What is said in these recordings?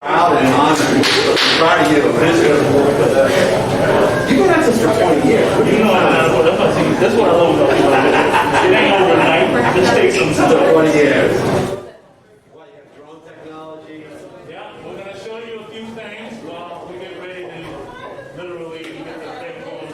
Proud and honored. Try to give a visitor. You've been at this for 20 years. You know, that's what I love about it. It ain't overnight. It takes some time. 20 years. What, you have drone technology? Yeah, we're going to show you a few things while we get ready to literally get the thing going.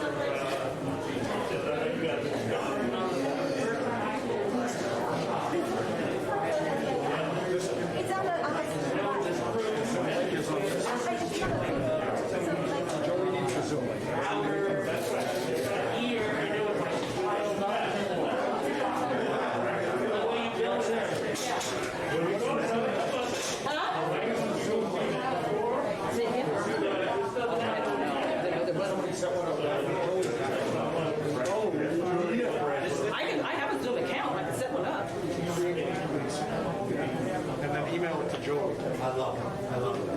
I have a Zoom account. I can set one up. And then email it to Joey. I love it. I love it.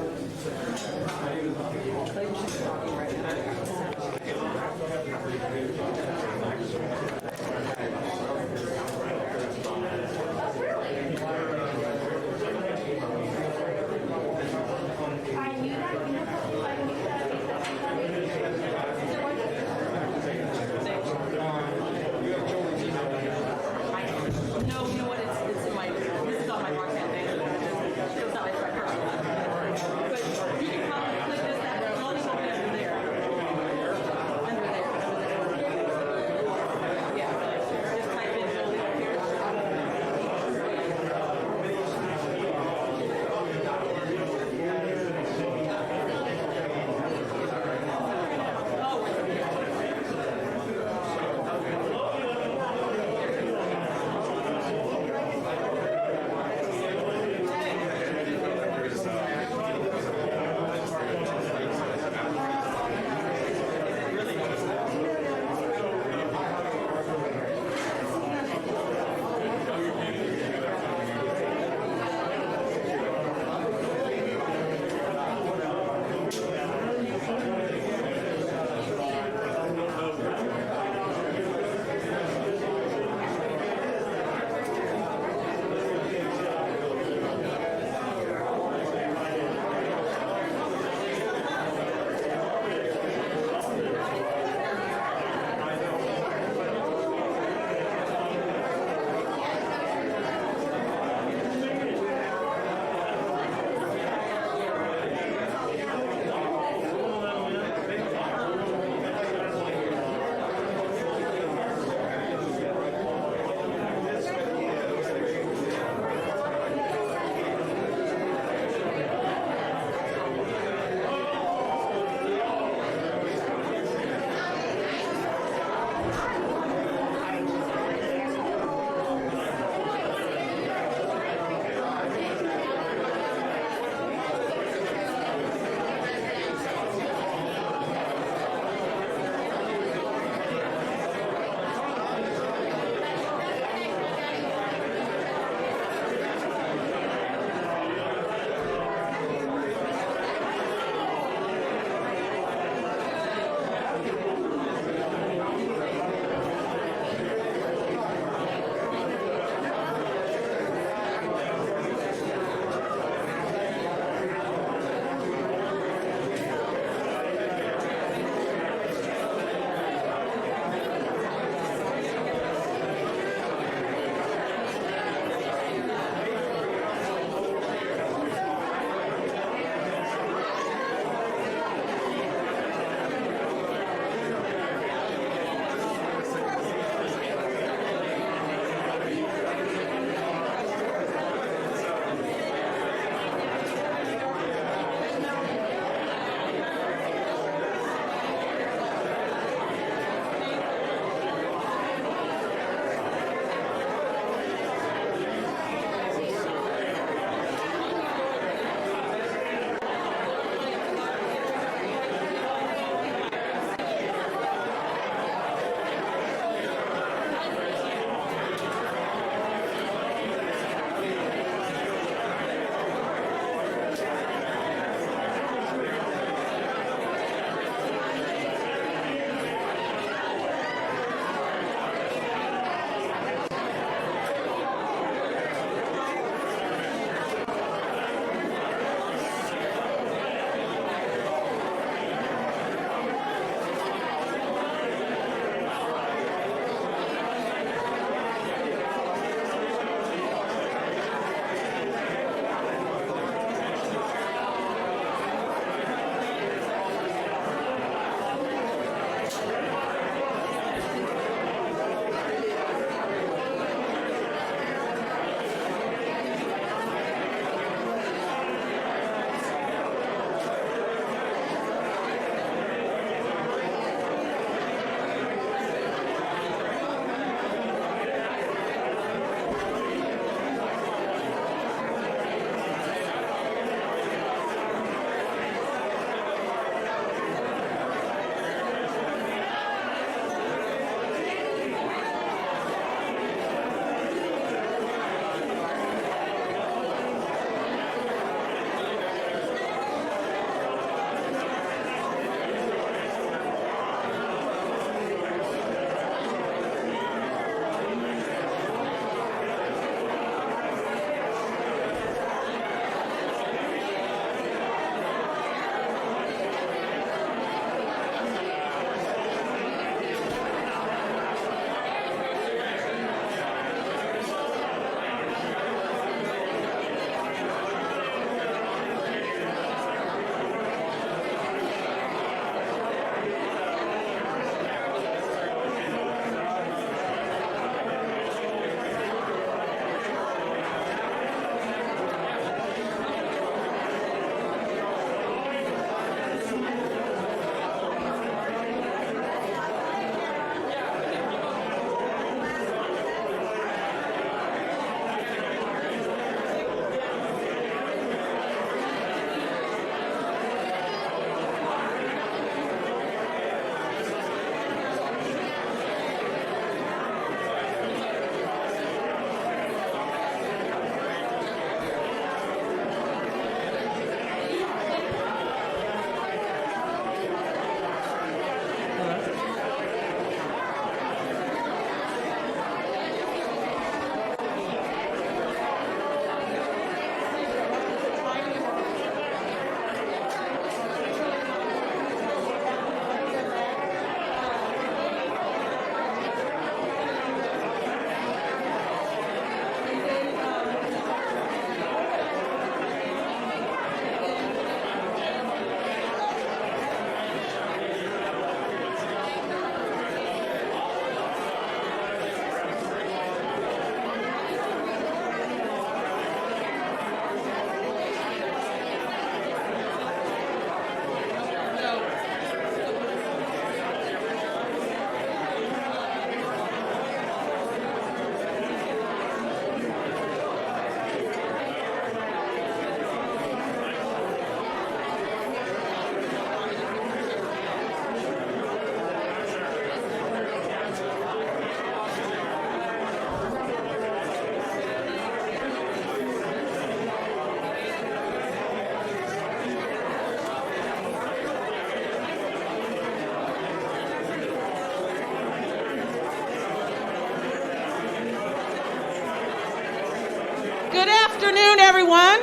afternoon, everyone.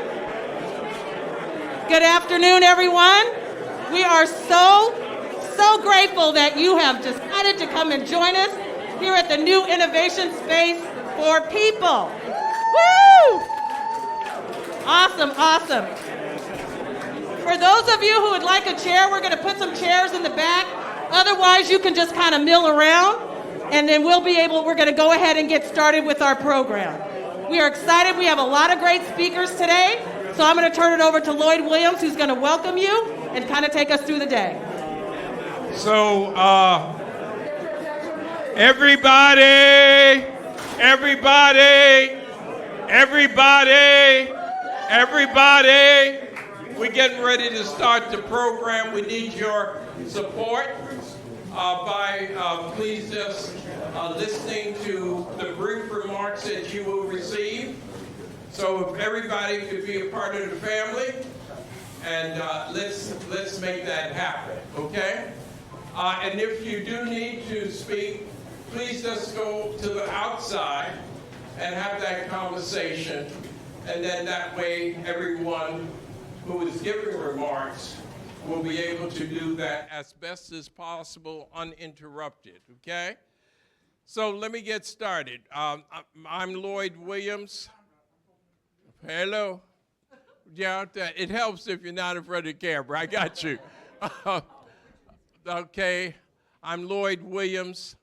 Good afternoon, everyone. We are so grateful that you have decided to come and join us here at the new innovation space for people. Woo! Awesome, awesome. For those of you who would like a chair, we're going to put some chairs in the back. Otherwise, you can just kind of mill around, and then we're going to go ahead and get started with our program. We are excited. We have a lot of great speakers today. So I'm going to turn it over to Lloyd Williams, who's going to welcome you and kind of take us through the day. So, everybody, we're getting ready to start the program. We need your support by please just listening to the brief remarks that you will receive. So if everybody could be a part of the family, and let's make that happen, okay? And if you do need to speak, please just go to the outside and have that conversation, and then that way everyone who is giving remarks will be able to do that as best as possible, uninterrupted, okay? So let me get started. I'm Lloyd Williams. Hello. Yeah, it helps if you're not in front of the camera. I got you. Okay, I'm Lloyd Williams.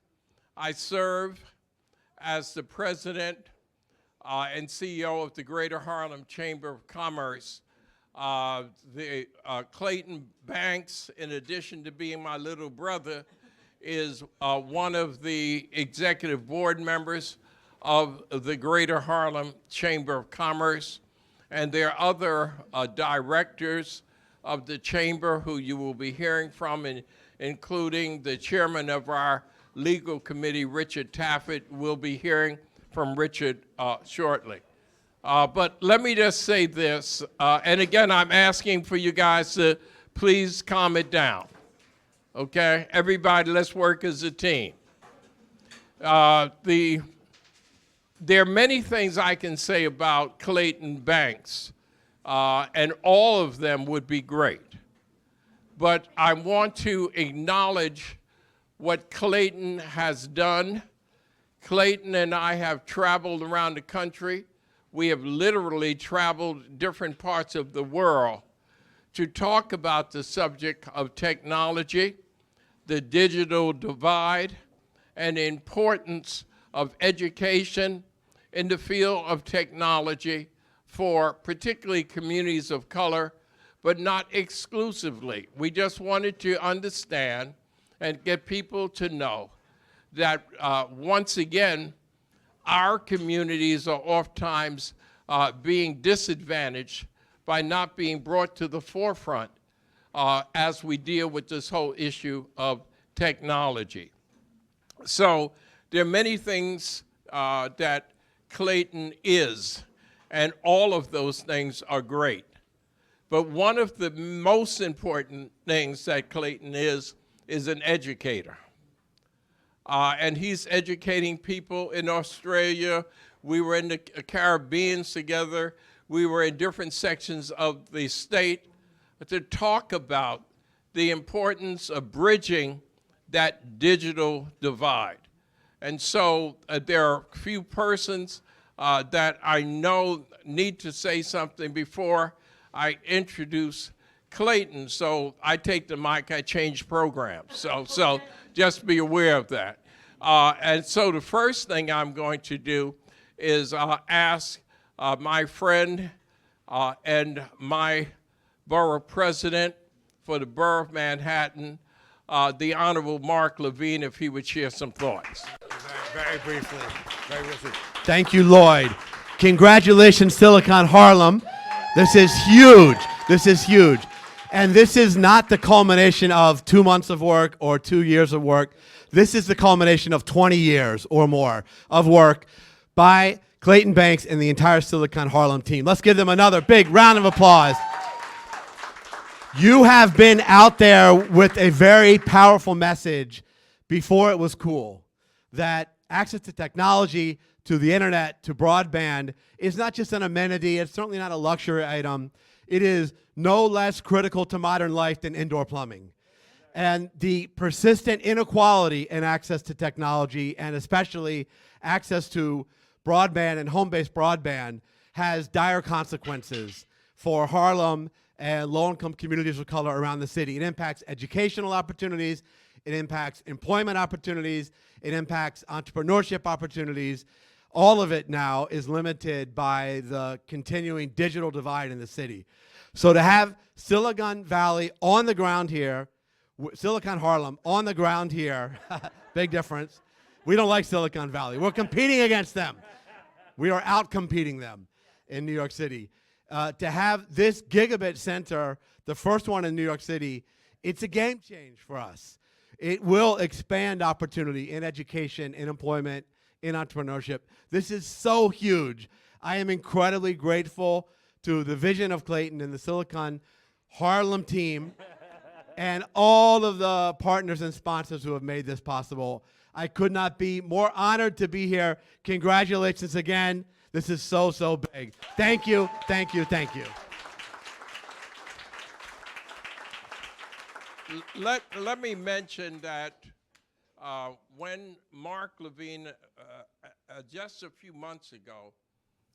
I serve as the president and CEO of the Greater Harlem Chamber of Commerce. Clayton Banks, in addition to being my little brother, is one of the executive board members of the Greater Harlem Chamber of Commerce, and there are other directors of the Chamber who you will be hearing from, including the chairman of our legal committee, Richard Taffet. We'll be hearing from Richard shortly. But let me just say this, and again, I'm asking for you guys to please calm it down, okay? Everybody, let's work as a team. There are many things I can say about Clayton Banks, and all of them would be great. But I want to acknowledge what Clayton has done. Clayton and I have traveled around the country. We have literally traveled different parts of the world to talk about the subject of technology, the digital divide, and the importance of education in the field of technology for particularly communities of color, but not exclusively. We just wanted to understand and get people to know that once again, our communities are oftentimes being disadvantaged by not being brought to the forefront as we deal with this whole issue of technology. So there are many things that Clayton is, and all of those things are great. But one of the most important things that Clayton is an educator. And he's educating people in Australia. We were in the Caribbean together. We were in different sections of the state to talk about the importance of bridging that digital divide. And so there are a few persons that I know need to say something before I introduce Clayton. So I take the mic, I change programs. So just be aware of that. And so the first thing I'm going to do is ask my friend and my borough president for the borough of Manhattan, the Honorable Mark Levine, if he would share some thoughts. Very briefly. Thank you, Lloyd. Congratulations, Silicon Harlem. This is huge. This is huge. And this is not the culmination of 2 months of work or 2 years of work. This is the culmination of 20 years or more of work by Clayton Banks and the entire Silicon Harlem team. Let's give them another big round of applause. You have been out there with a very powerful message before it was cool, that access to technology, to the internet, to broadband, is not just an amenity. It's certainly not a luxury item. It is no less critical to modern life than indoor plumbing. And the persistent inequality in access to technology, and especially access to broadband and home-based broadband, has dire consequences for Harlem and low-income communities of color around the city. It impacts educational opportunities, it impacts employment opportunities, it impacts entrepreneurship opportunities. All of it now is limited by the continuing digital divide in the city. So to have Silicon Valley on the ground here, Silicon Harlem on the ground here, big difference. We don't like Silicon Valley. We're competing against them. We are out-competing them in New York City. To have this Gigabit Center, the first one in New York City, it's a game change for us. It will expand opportunity in education, in employment, in entrepreneurship. This is so huge. I am incredibly grateful to the vision of Clayton and the Silicon Harlem team and all of the partners and sponsors who have made this possible. I could not be more honored to be here. Congratulations again. This is so, so big. Thank you, thank you, thank you. Let me mention that when Mark Levine, just a few months ago,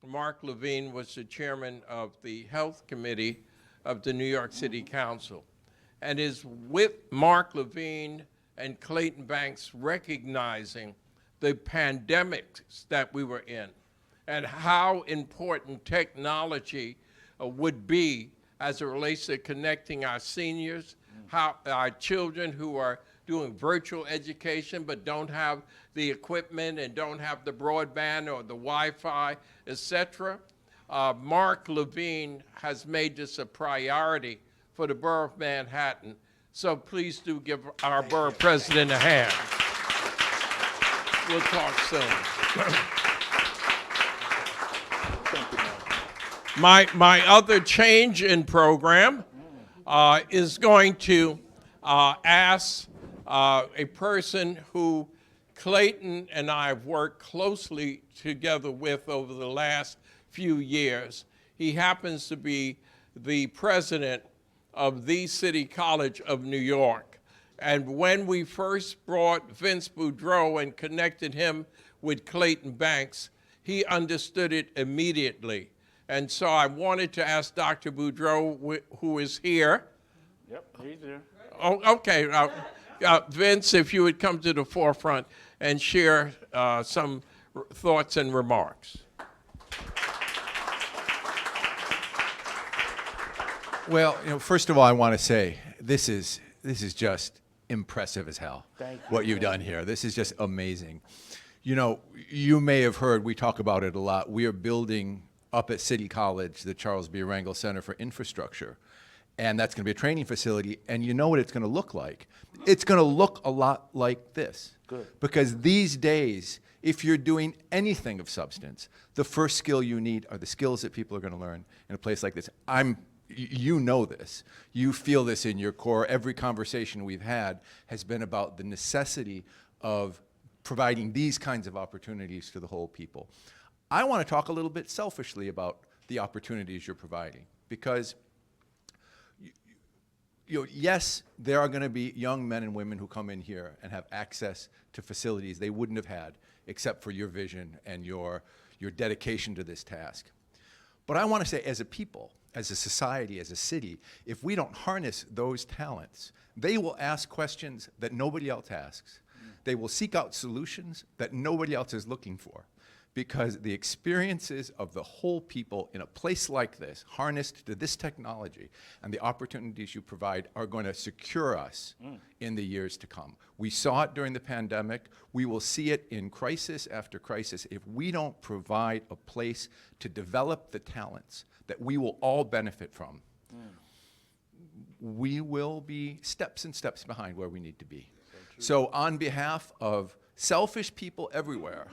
Mark Levine was the chairman of the Health Committee of the New York City Council, and is with Mark Levine and Clayton Banks recognizing the pandemics that we were in and how important technology would be as it relates to connecting our seniors, how our children who are doing virtual education but don't have the equipment and don't have the broadband or the Wi-Fi, etc. Mark Levine has made this a priority for the borough of Manhattan. So please do give our borough president a hand. We'll talk soon. My other change in program is going to ask a person who Clayton and I have worked closely together with over the last few years. He happens to be the president of the City College of New York. And when we first brought Vince Boudreau and connected him with Clayton Banks, he understood it immediately. And so I wanted to ask Dr. Boudreau, who is here. Yep, he's there. Oh, okay. Vince, if you would come to the forefront and share some thoughts and remarks. Well, first of all, I want to say this is just impressive as hell. Thank you. What you've done here. This is just amazing. You may have heard, we talk about it a lot. We are building up at City College the Charles B. Rangel Center for Infrastructure. And that's going to be a training facility. And you know what it's going to look like? It's going to look a lot like this. Good. Because these days, if you're doing anything of substance, the first skill you need are the skills that people are going to learn in a place like this. You know this. You feel this in your core. Every conversation we've had has been about the necessity of providing these kinds of opportunities to the whole people. I want to talk a little bit selfishly about the opportunities you're providing, because yes, there are going to be young men and women who come in here and have access to facilities they wouldn't have had except for your vision and your dedication to this task. But I want to say, as a people, as a society, as a city, if we don't harness those talents, they will ask questions that nobody else asks. They will seek out solutions that nobody else is looking for, because the experiences of the whole people in a place like this, harnessed to this technology, and the opportunities you provide are going to secure us in the years to come. We saw it during the pandemic. We will see it in crisis after crisis if we don't provide a place to develop the talents that we will all benefit from. We will be steps and steps behind where we need to be. So on behalf of selfish people everywhere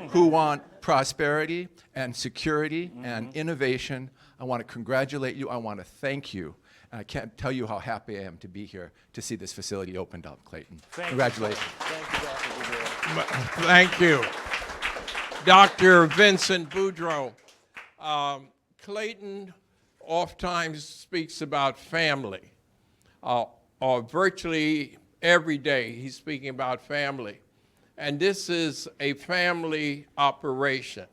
who want prosperity and security and innovation, I want to congratulate you. I want to thank you. And I can't tell you how happy I am to be here to see this facility opened up, Clayton. Congratulations. Thank you, Dr. Boudreau. Thank you. Dr. Vincent Boudreau. Clayton oftentimes speaks about family. Or virtually every day he's speaking about family. And this is a family operation.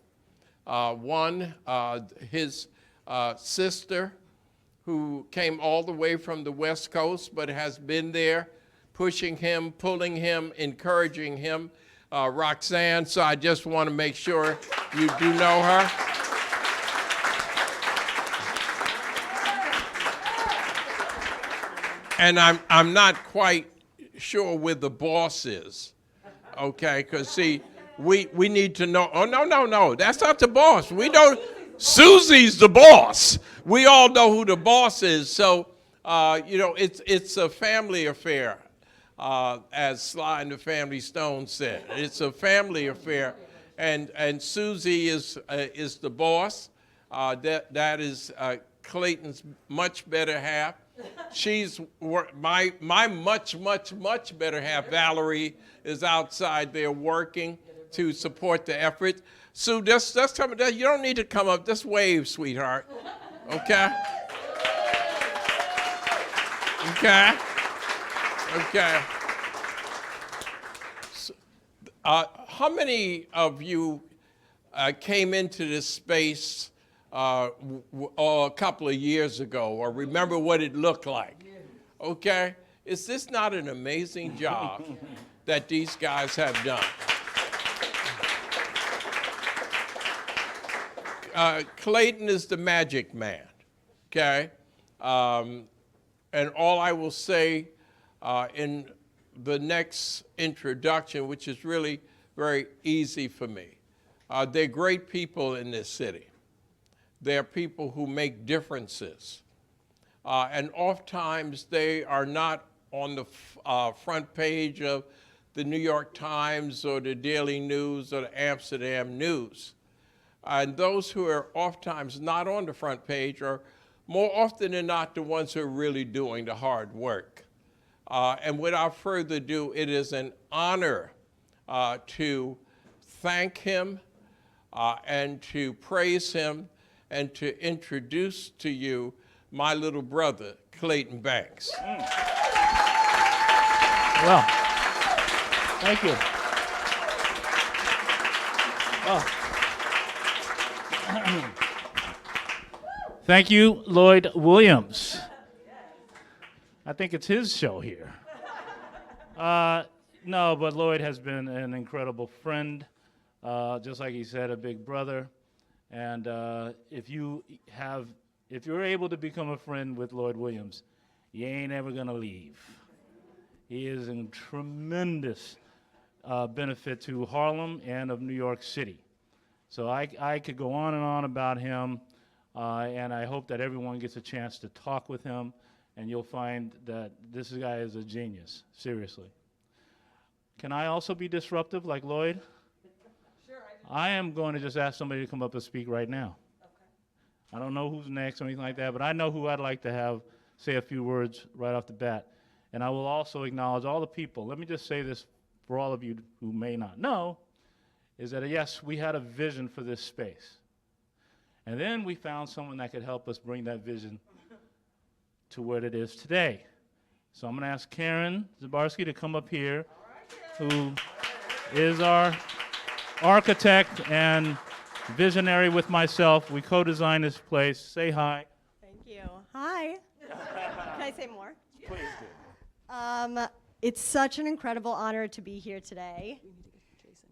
His sister, who came all the way from the West Coast, but has been there, pushing him, pulling him, encouraging him, Roxanne. So I just want to make sure you do know her. And I'm not quite sure where the boss is, okay? Because see, we need to know. Oh, no, that's not the boss. We don't. Susie's the boss. We all know who the boss is. So, it's a family affair, as Sly and the Family Stone said. It's a family affair, and Susie is the boss. That is Clayton's much better half. She's my much better half. Valerie is outside there working to support the effort. Sue, just tell me that you don't need to come up. Just wave, sweetheart. Okay? Okay. So, how many of you came into this space a couple of years ago, or remember what it looked like? Okay? Is this not an amazing job that these guys have done? Clayton is the magic man, okay? And all I will say in the next introduction, which is really very easy for me, they're great people in this city. They're people who make differences. And oftentimes they are not on the front page of the New York Times or the Daily News or the Amsterdam News. And those who are oftentimes not on the front page are more often than not the ones who are really doing the hard work. And without further ado, it is an honor to thank him and to praise him and to introduce to you my little brother, Clayton Banks. Well, thank you. Thank you, Lloyd Williams. I think it's his show here. No, but Lloyd has been an incredible friend, just like he said, a big brother. And if you're able to become a friend with Lloyd Williams, you ain't ever gonna leave. He is a tremendous benefit to Harlem and of New York City. So I could go on and on about him, and I hope that everyone gets a chance to talk with him, and you'll find that this guy is a genius, seriously. Can I also be disruptive like Lloyd? Sure. I am going to just ask somebody to come up and speak right now. Okay. I don't know who's next or anything like that, but I know who I'd like to have say a few words right off the bat. And I will also acknowledge all the people. Let me just say this for all of you who may not know, is that yes, we had a vision for this space. And then we found someone that could help us bring that vision to what it is today. So I'm gonna ask Karen Zabarski to come up here, who is our architect and visionary with myself. We co-designed this place. Say hi. Thank you. Hi. Can I say more? Please do. It's such an incredible honor to be here today.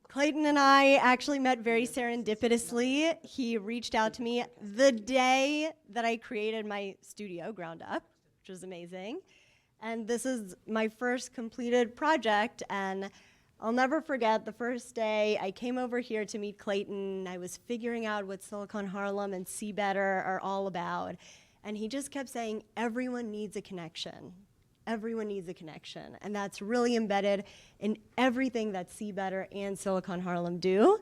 Clayton and I actually met very serendipitously. He reached out to me the day that I created my studio, ground up, which was amazing. And this is my first completed project, and I'll never forget the first day I came over here to meet Clayton. I was figuring out what Silicon Harlem and C-Better are all about, and he just kept saying, everyone needs a connection. Everyone needs a connection, and that's really embedded in everything that C-Better and Silicon Harlem do.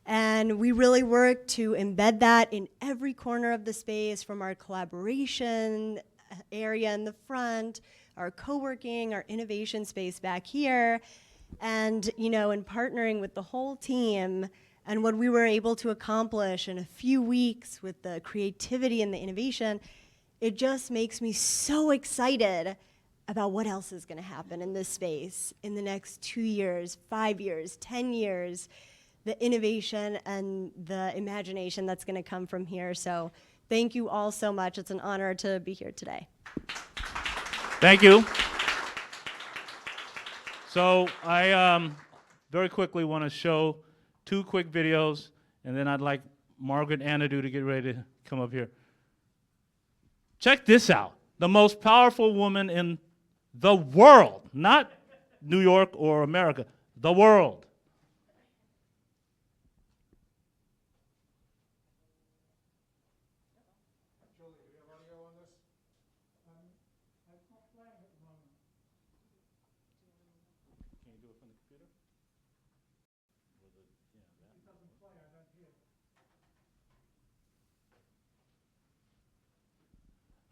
And we really work to embed that in every corner of the space, from our collaboration area in the front, our co-working, our innovation space back here. And, you know, in partnering with the whole team, And what we were able to accomplish in a few weeks with the creativity and the innovation, it just makes me so excited about what else is going to happen in this space in the next 2 years, 5 years, 10 years, the innovation and the imagination that's going to come from here. So thank you all so much. It's an honor to be here today. Thank you. So I very quickly want to show 2 quick videos, and then I'd like Margaret Anadou to get ready to come up here. Check this out. The most powerful woman in the world, not New York or America, the world.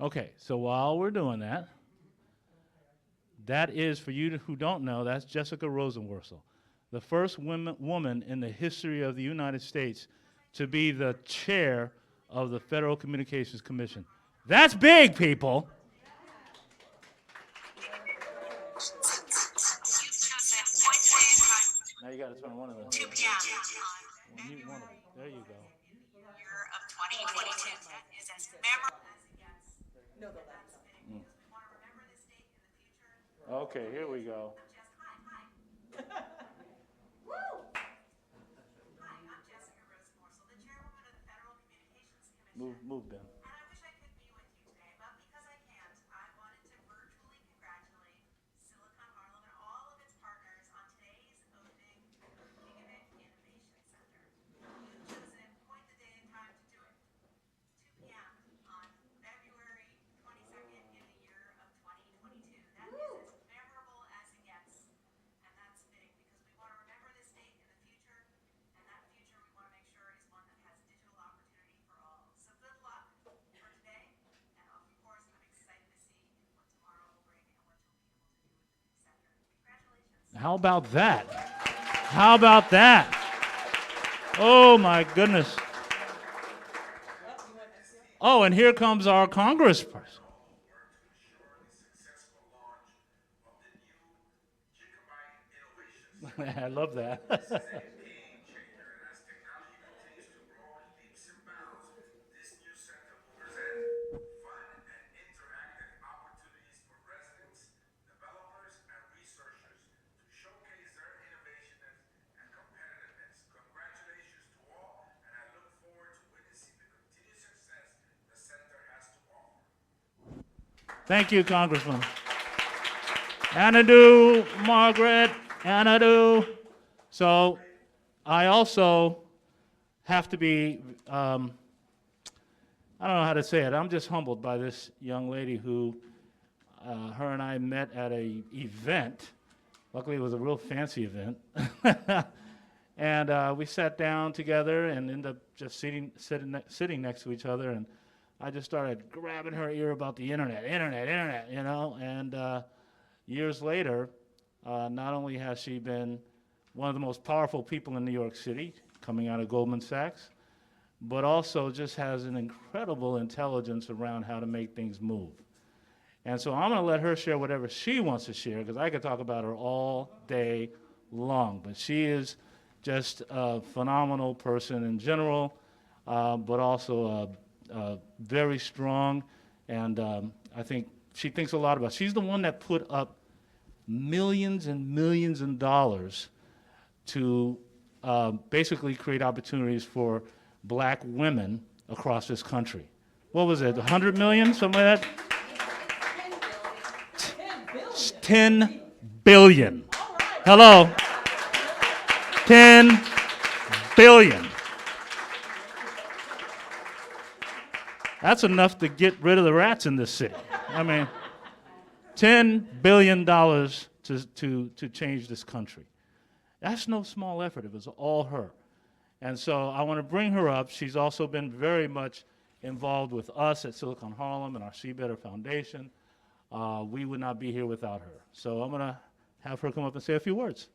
Okay, so while we're doing that, that is, for you who don't know, that's Jessica Rosenworcel, the first woman in the history of the United States to be the chair of the Federal Communications Commission. That's big, people. Now you got to turn one of them. 2 p.m. Mute one of them. There you go. Year of 2022. That is as memorable as it gets. No, that's big because we want to remember this date in the future. Okay, here we go. Woo! Hi, I'm Jessica Rosenworcel, the chairwoman of the Federal Communications Commission. Move them. And I wish I could be with you today, but because I can't, I wanted to virtually congratulate Silicon Harlem and all of its partners on today's opening of Gigabit Innovation Center. You've chosen quite the day and time to do it. 2 p.m. on February 22nd in the year of 2022. That is as memorable as it gets. And that's big because we want to remember this date in the future. And that future we want to make sure is one that has digital opportunity for all. So good luck for today. And of course, I'm excited to see what tomorrow will bring and what you'll be able to do with the new center. Congratulations. How about that? How about that? Oh my goodness. Oh, and here comes our congressperson. I love that. Thank you, Congressman. Anadou, Margaret, Anadou. So I also have to be, I don't know how to say it. I'm just humbled by this young lady who, her and I met at an event. Luckily, it was a real fancy event. And we sat down together and ended up just sitting next to each other. And I just started grabbing her ear about the internet, you know. And years later, not only has she been one of the most powerful people in New York City, coming out of Goldman Sachs, but also just has an incredible intelligence around how to make things move. And so I'm going to let her share whatever she wants to share, because I could talk about her all day long. But she is just a phenomenal person in general, but also very strong, and I think she thinks a lot about it. She's the one that put up millions and millions of dollars to basically create opportunities for black women across this country. What was it, 100 million, something like that? 10 billion. Hello. 10 billion. That's enough to get rid of the rats in this city. I mean, $10 billion to change this country. That's no small effort. It was all her. And so I want to bring her up. She's also been very much involved with us at Silicon Harlem and our C-Better Foundation. We would not be here without her. So I'm going to have her come up and say a few words.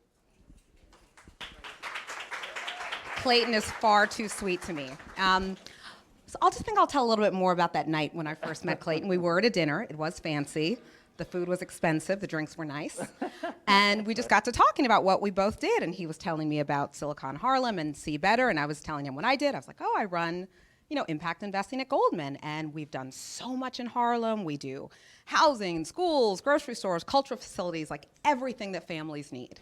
Clayton is far too sweet to me. So I'll tell a little bit more about that night when I first met Clayton. We were at a dinner. It was fancy. The food was expensive. The drinks were nice. And we just got to talking about what we both did. And he was telling me about Silicon Harlem and C-Better. And I was telling him what I did. I was like, oh, I run, impact investing at Goldman. And we've done so much in Harlem. We do housing, schools, grocery stores, cultural facilities, like everything that families need.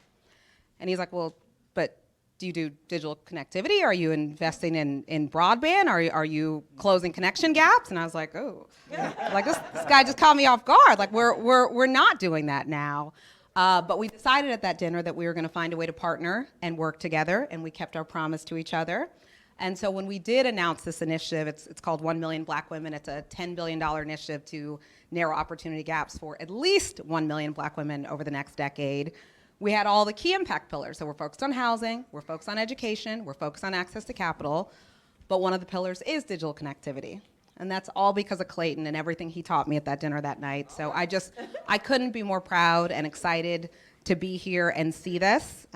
And he's like, well, but do you do digital connectivity? Are you investing in broadband? Are you closing connection gaps? And I was like, oh, like this guy just caught me off guard. Like we're not doing that now. But we decided at that dinner that we were going to find a way to partner and work together, and we kept our promise to each other. And so when we did announce this initiative, it's called 1 Million Black Women. It's a $10 billion initiative to narrow opportunity gaps for at least 1 million Black women over the next decade. We had all the key impact pillars. So we're focused on housing, we're focused on education, we're focused on access to capital, but one of the pillars is digital connectivity. And that's all because of Clayton and everything he taught me at that dinner that night. So I couldn't be more proud and excited to be here and see this.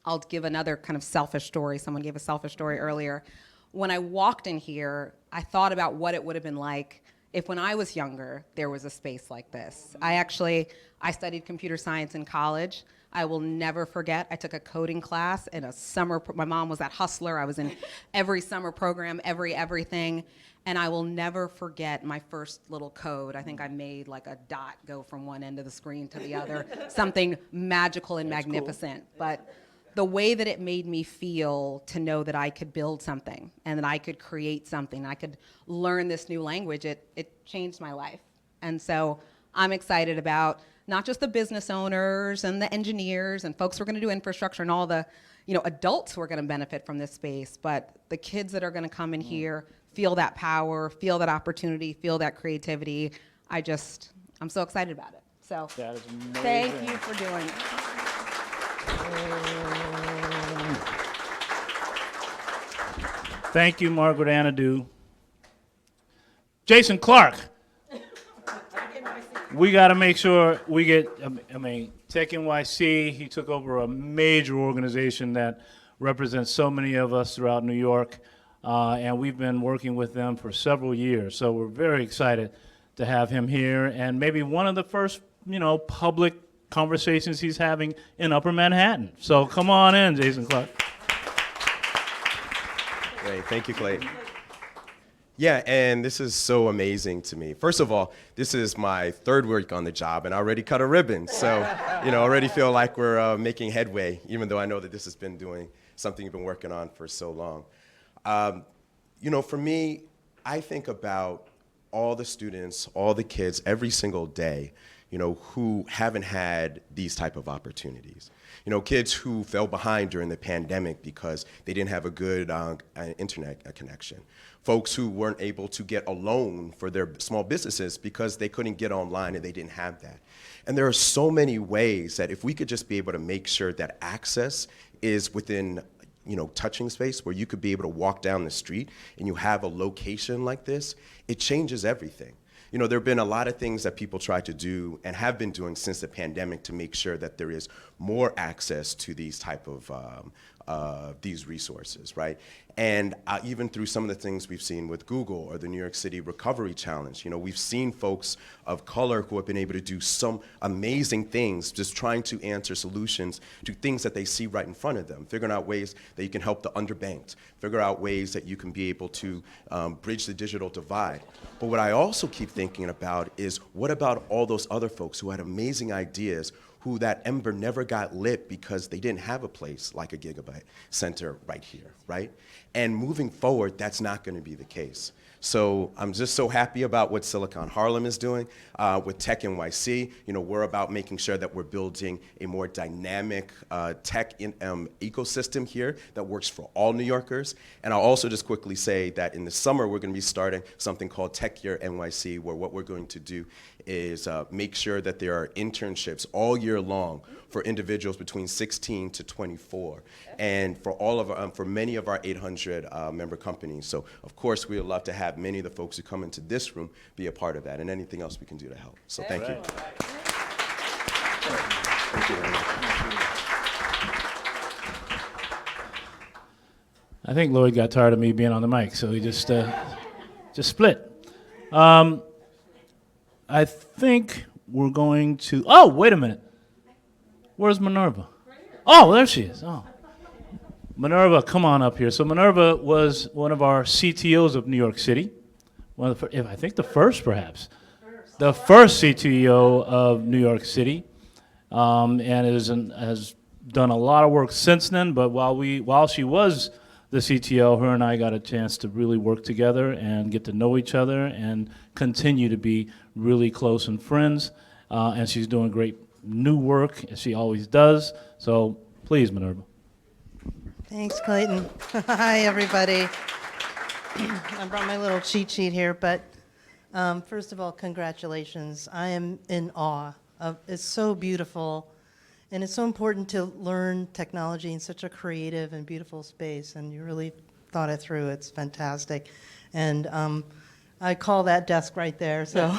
I'll give another kind of selfish story. Someone gave a selfish story earlier. When I walked in here, I thought about what it would have been like if when I was younger, there was a space like this. I studied computer science in college. I will never forget, I took a coding class in a summer, my mom was at Hustler. I was in every summer program, everything. And I will never forget my first little code. I think I made like a dot go from one end of the screen to the other, something magical and magnificent. Cool. But the way that it made me feel to know that I could build something and that I could create something, I could learn this new language, it changed my life. And so I'm excited about not just the business owners and the engineers and folks who are going to do infrastructure and all the adults who are going to benefit from this space, but the kids that are going to come in here, feel that power, feel that opportunity, feel that creativity. I'm so excited about it. So that is amazing. Thank you for doing it. Thank you, Margaret Anadu. Jason Clark. We got to make sure we get, Tech NYC, he took over a major organization that represents so many of us throughout New York, and we've been working with them for several years. So we're very excited to have him here, and maybe one of the first, public conversations he's having in Upper Manhattan. So come on in, Jason Clark. Great, thank you, Clay. Yeah, and this is so amazing to me. First of all, this is my third week on the job, and I already cut a ribbon. So, already feel like we're making headway, even though I know that this has been doing something you've been working on for so long. For me, I think about all the students, all the kids, every single day, who haven't had these type of opportunities. Kids who fell behind during the pandemic because they didn't have a good internet connection. Folks who weren't able to get a loan for their small businesses because they couldn't get online and they didn't have that. And there are so many ways that if we could just be able to make sure that access is within touching space where you could be able to walk down the street and you have a location like this, it changes everything. There have been a lot of things that people try to do and have been doing since the pandemic to make sure that there is more access to these type of these resources, right? And even through some of the things we've seen with Google or the New York City Recovery Challenge, we've seen folks of color who have been able to do some amazing things, just trying to answer solutions to things that they see right in front of them, figuring out ways that you can help the underbanked, figure out ways that you can be able to bridge the digital divide. But what I also keep thinking about is, what about all those other folks who had amazing ideas, who that ember never got lit because they didn't have a place like a Gigabit Center right here, right? And moving forward, that's not going to be the case. So I'm just so happy about what Silicon Harlem is doing with Tech NYC. We're about making sure that we're building a more dynamic tech ecosystem here that works for all New Yorkers. And I'll also just quickly say that in the summer, we're going to be starting something called Tech Year NYC, where what we're going to do is make sure that there are internships all year long for individuals between 16 to 24, and for all of for many of our 800 member companies. So of course, we would love to have many of the folks who come into this room be a part of that, and anything else we can do to help. So thank you. I think Lloyd got tired of me being on the mic, so he just split. I think we're going to, oh, wait a minute. Where's Minerva? Oh, there she is. Oh. Minerva, come on up here. So Minerva was one of our CTOs of New York City. One of the, I think the first, perhaps. The first CTO of New York City. And has done a lot of work since then, but while she was the CTO, her and I got a chance to really work together and get to know each other and continue to be really close and friends. And she's doing great new work, as she always does. So please, Minerva. Thanks, Clayton. Hi, everybody. I brought my little cheat sheet here, but first of all, congratulations. I am in awe of, it's so beautiful. And it's so important to learn technology in such a creative and beautiful space, and you really thought it through. It's fantastic. And I call that desk right there. So,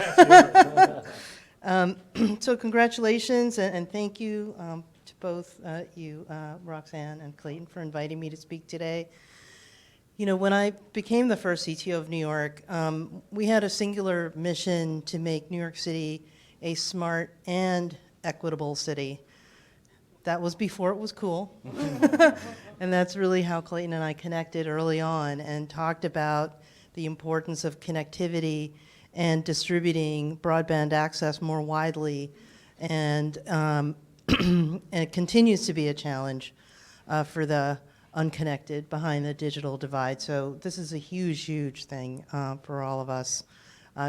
so congratulations, and thank you to both you, Roxanne and Clayton, for inviting me to speak today. You know, when I became the first CTO of New York, we had a singular mission to make New York City a smart and equitable city. That was before it was cool. And that's really how Clayton and I connected early on and talked about the importance of connectivity and distributing broadband access more widely. And, and it continues to be a challenge for the unconnected behind the digital divide. So this is a huge, huge thing for all of us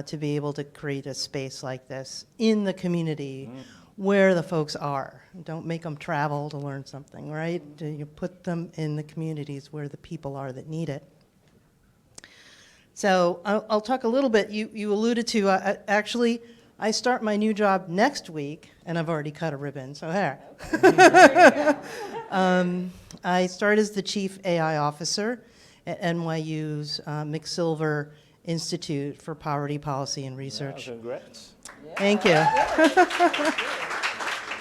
to be able to create a space like this in the community where the folks are. Don't make them travel to learn something, right? You put them in the communities where the people are that need it. So I'll talk a little bit. You alluded to, actually, I start my new job next week, and I've already cut a ribbon, so there. I start as the Chief AI Officer at NYU's McSilver Institute for Poverty Policy and Research. Wow, congrats. Thank you.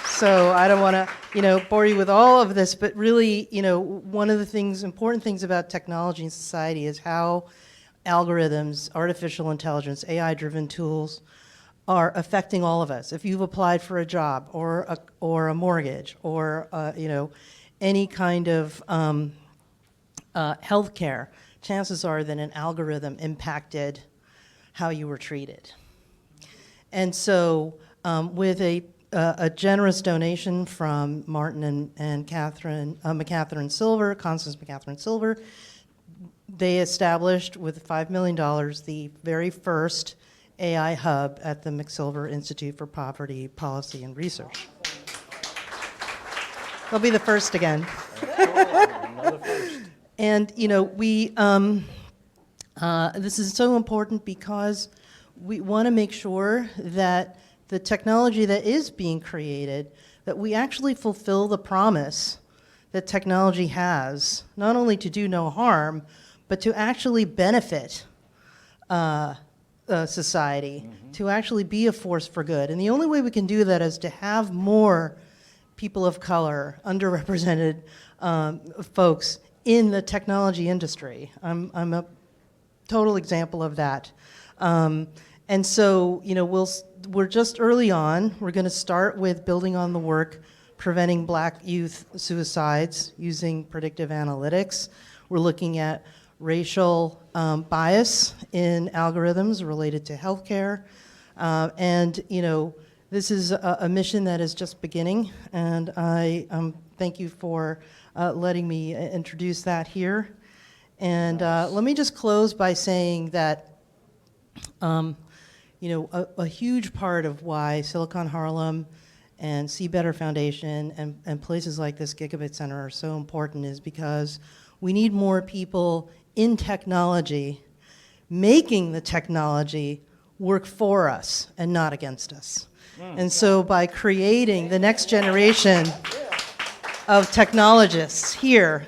So I don't want to, bore you with all of this, but really, one of the important things about technology in society is how algorithms, artificial intelligence, AI-driven tools are affecting all of us. If you've applied for a job or a mortgage or, any kind of healthcare, chances are that an algorithm impacted how you were treated. And so with a generous donation from Martin and Catherine McCatherine Silver, Constance McCatherine Silver, they established with $5 million the very first AI hub at the McSilver Institute for Poverty Policy and Research. They'll be the first again. Another first. And this is so important because we want to make sure that the technology that is being created, that we actually fulfill the promise that technology has, not only to do no harm, but to actually benefit society, to actually be a force for good. And the only way we can do that is to have more people of color, underrepresented folks in the technology industry. I'm a total example of that. And so, we're just early on. We're going to start with building on the work preventing Black youth suicides using predictive analytics. We're looking at racial bias in algorithms related to healthcare. And, this is a mission that is just beginning, and I thank you for letting me introduce that here. And let me just close by saying that a huge part of why Silicon Harlem and C-Better Foundation and places like this Gigabit Center are so important is because we need more people in technology making the technology work for us and not against us. And so by creating the next generation of technologists here,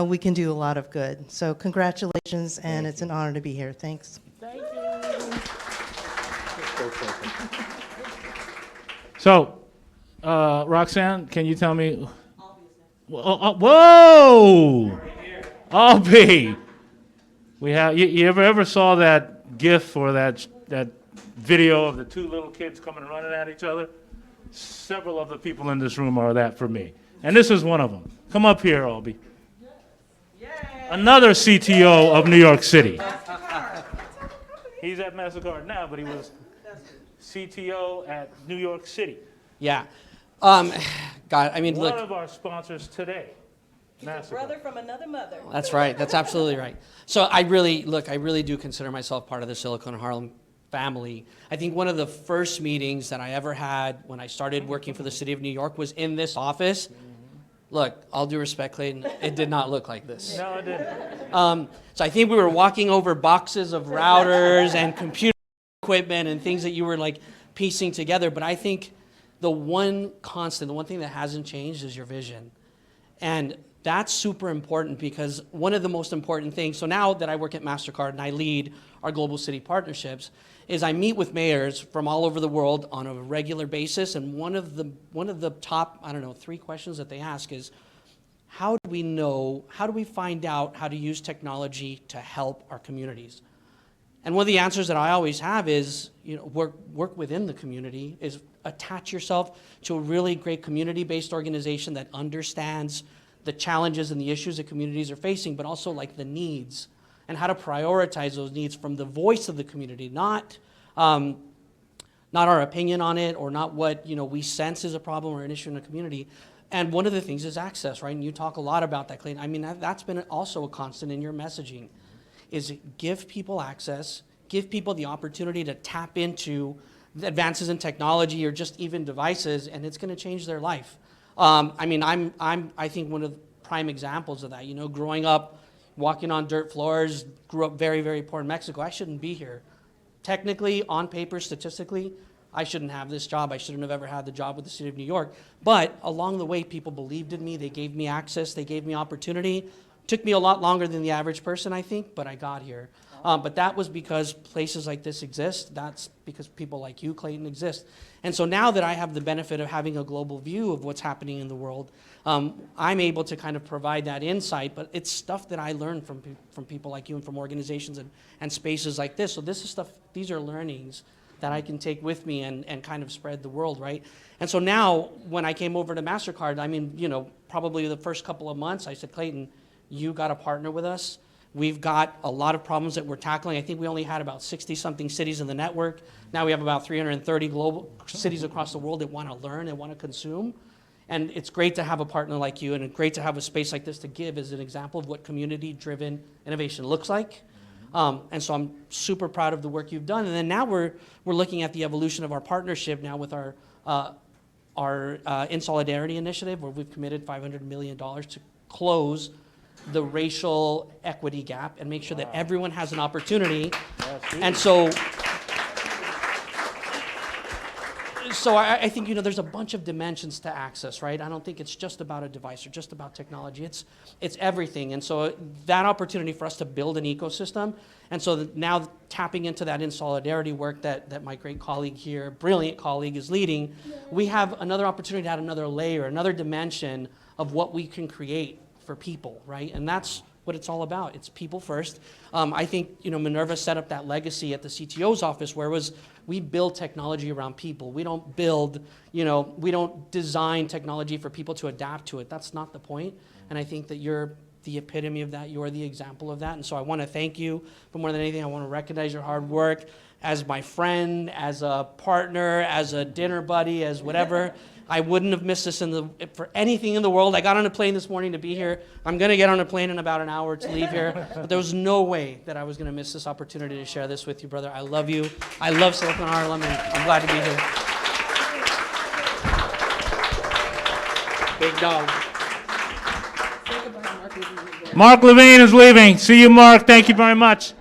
we can do a lot of good. So congratulations, and it's an honor to be here. Thanks. Thank you. So, Roxanne, can you tell me? Whoa! Albee. We have, you ever saw that GIF or that video of the two little kids coming and running at each other? Several of the people in this room are that for me. And this is one of them. Come up here, Albee. Another CTO of New York City. He's at MasterCard now, but he was CTO at New York City. Yeah. God, I mean, One look. of our sponsors today. MasterCard. Brother from another mother. That's right. That's absolutely right. So I really do consider myself part of the Silicon Harlem family. I think one of the first meetings that I ever had when I started working for the city of New York was in this office. Look, all due respect, Clayton, it did not look like this. No, it didn't. So I think we were walking over boxes of routers and computer equipment and things that you were like piecing together. But I think the one constant, the one thing that hasn't changed is your vision. And that's super important because one of the most important things, so now that I work at MasterCard and I lead our global city partnerships, is I meet with mayors from all over the world on a regular basis, and one of the top, 3 questions that they ask is, how do we find out how to use technology to help our communities? And one of the answers that I always have is, work within the community, is attach yourself to a really great community-based organization that understands the challenges and the issues that communities are facing, but also like the needs and how to prioritize those needs from the voice of the community, not our opinion on it or not what we sense is a problem or an issue in the community. And one of the things is access, right? And you talk a lot about that, Clayton. I mean, that's been also a constant in your messaging, is give people access, give people the opportunity to tap into the advances in technology or just even devices, and it's going to change their life. I mean, I think one of the prime examples of that, growing up, walking on dirt floors, grew up very, very poor in Mexico. I shouldn't be here. Technically, on paper, statistically, I shouldn't have this job. I shouldn't have ever had the job with the city of New York. But along the way, people believed in me. They gave me access. They gave me opportunity. Took me a lot longer than the average person, I think, but I got here. But that was because places like this exist. That's because people like you, Clayton, exist. And so now that I have the benefit of having a global view of what's happening in the world, I'm able to kind of provide that insight, but it's stuff that I learned from people like you and from organizations and spaces like this. So this is stuff, these are learnings that I can take with me and kind of spread the world, right? And so now, when I came over to MasterCard, I mean, probably the first couple of months, I said, Clayton, you got to partner with us. We've got a lot of problems that we're tackling. I think we only had about 60-something cities in the network. Now we have about 330 global cities across the world that want to learn and want to consume. And it's great to have a partner like you, and it's great to have a space like this to give as an example of what community-driven innovation looks like. And so I'm super proud of the work you've done. And then now we're looking at the evolution of our partnership now with our In Solidarity initiative, where we've committed $500 million to close the racial equity gap and make sure that everyone has an opportunity. And so I think, there's a bunch of dimensions to access, right? I don't think it's just about a device or just about technology. It's everything. And so that opportunity for us to build an ecosystem, and so now tapping into that In Solidarity work that my great colleague here, brilliant colleague, is leading, we have another opportunity to add another layer, another dimension of what we can create for people, right? And that's what it's all about. It's people first. I think, Minerva set up that legacy at the CTO's office where it was, we build technology around people. We don't build, we don't design technology for people to adapt to it. That's not the point. And I think that you're the epitome of that. You're the example of that. And so I want to thank you, but more than anything, I want to recognize your hard work as my friend, as a partner, as a dinner buddy, as whatever. I wouldn't have missed this for anything in the world. I got on a plane this morning to be here. I'm going to get on a plane in about an hour to leave here. But there was no way that I was going to miss this opportunity to share this with you, brother. I love you. I love Silicon Harlem, and I'm glad to be here. Big dog. Mark Levine is leaving. See you, Mark. Thank you very much.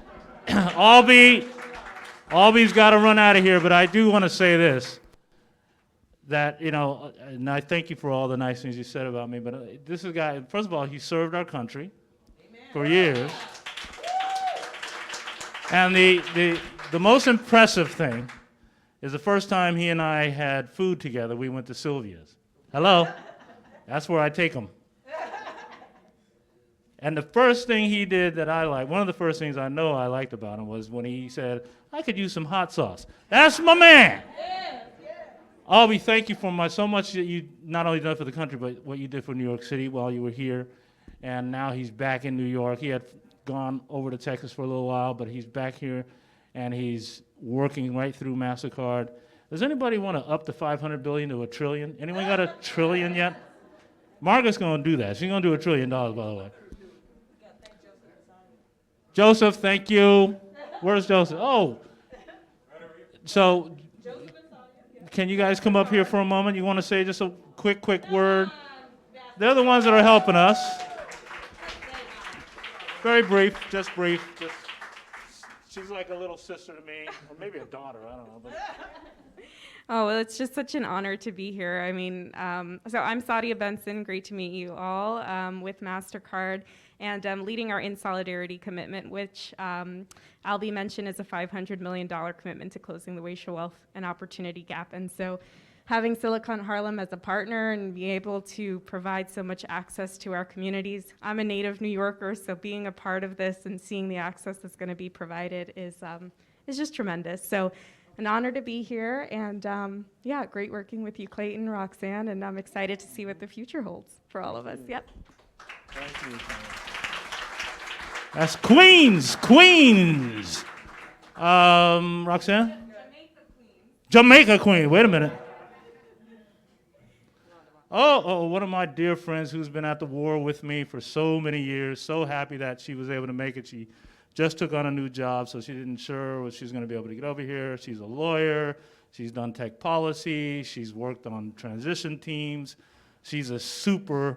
Albee's got to run out of here, but I do want to say this. That, and I thank you for all the nice things you said about me, but this is a guy, first of all, he served our country for years. And the most impressive thing is the first time he and I had food together, we went to Sylvia's. Hello? That's where I take him. And the first thing he did that I liked, one of the first things I know I liked about him was when he said, I could use some hot sauce. That's my man. Albie, thank you for so much that you not only done for the country, but what you did for New York City while you were here. And now he's back in New York. He had gone over to Texas for a little while, but he's back here, and he's working right through MasterCard. Does anybody want to up the 500 billion to $1 trillion? Anyone got $1 trillion yet? Margaret's going to do that. She's going to do $1 trillion, by the way. Joseph, thank you. Where's Joseph? Oh. So, can you guys come up here for a moment? You want to say just a quick word? They're the ones that are helping us. Very brief, just brief. She's like a little sister to me, or maybe a daughter, I don't know. But. Oh, well, it's just such an honor to be here. I mean, so I'm Sadia Benson. Great to meet you all with MasterCard. And leading our In Solidarity commitment, which Albie mentioned is a $500 million commitment to closing the racial wealth and opportunity gap. And so having Silicon Harlem as a partner and being able to provide so much access to our communities. I'm a native New Yorker, so being a part of this and seeing the access that's going to be provided is just tremendous. So an honor to be here, and yeah, great working with you, Clayton, Roxanne, and I'm excited to see what the future holds for all of us. Yep. Thank you. That's Queens. Roxanne? Jamaica Queen. Wait a minute. Oh, one of my dear friends who's been at the war with me for so many years. So happy that she was able to make it. She just took on a new job, so she didn't sure if she was going to be able to get over here. She's a lawyer. She's done tech policy. She's worked on transition teams. She's a super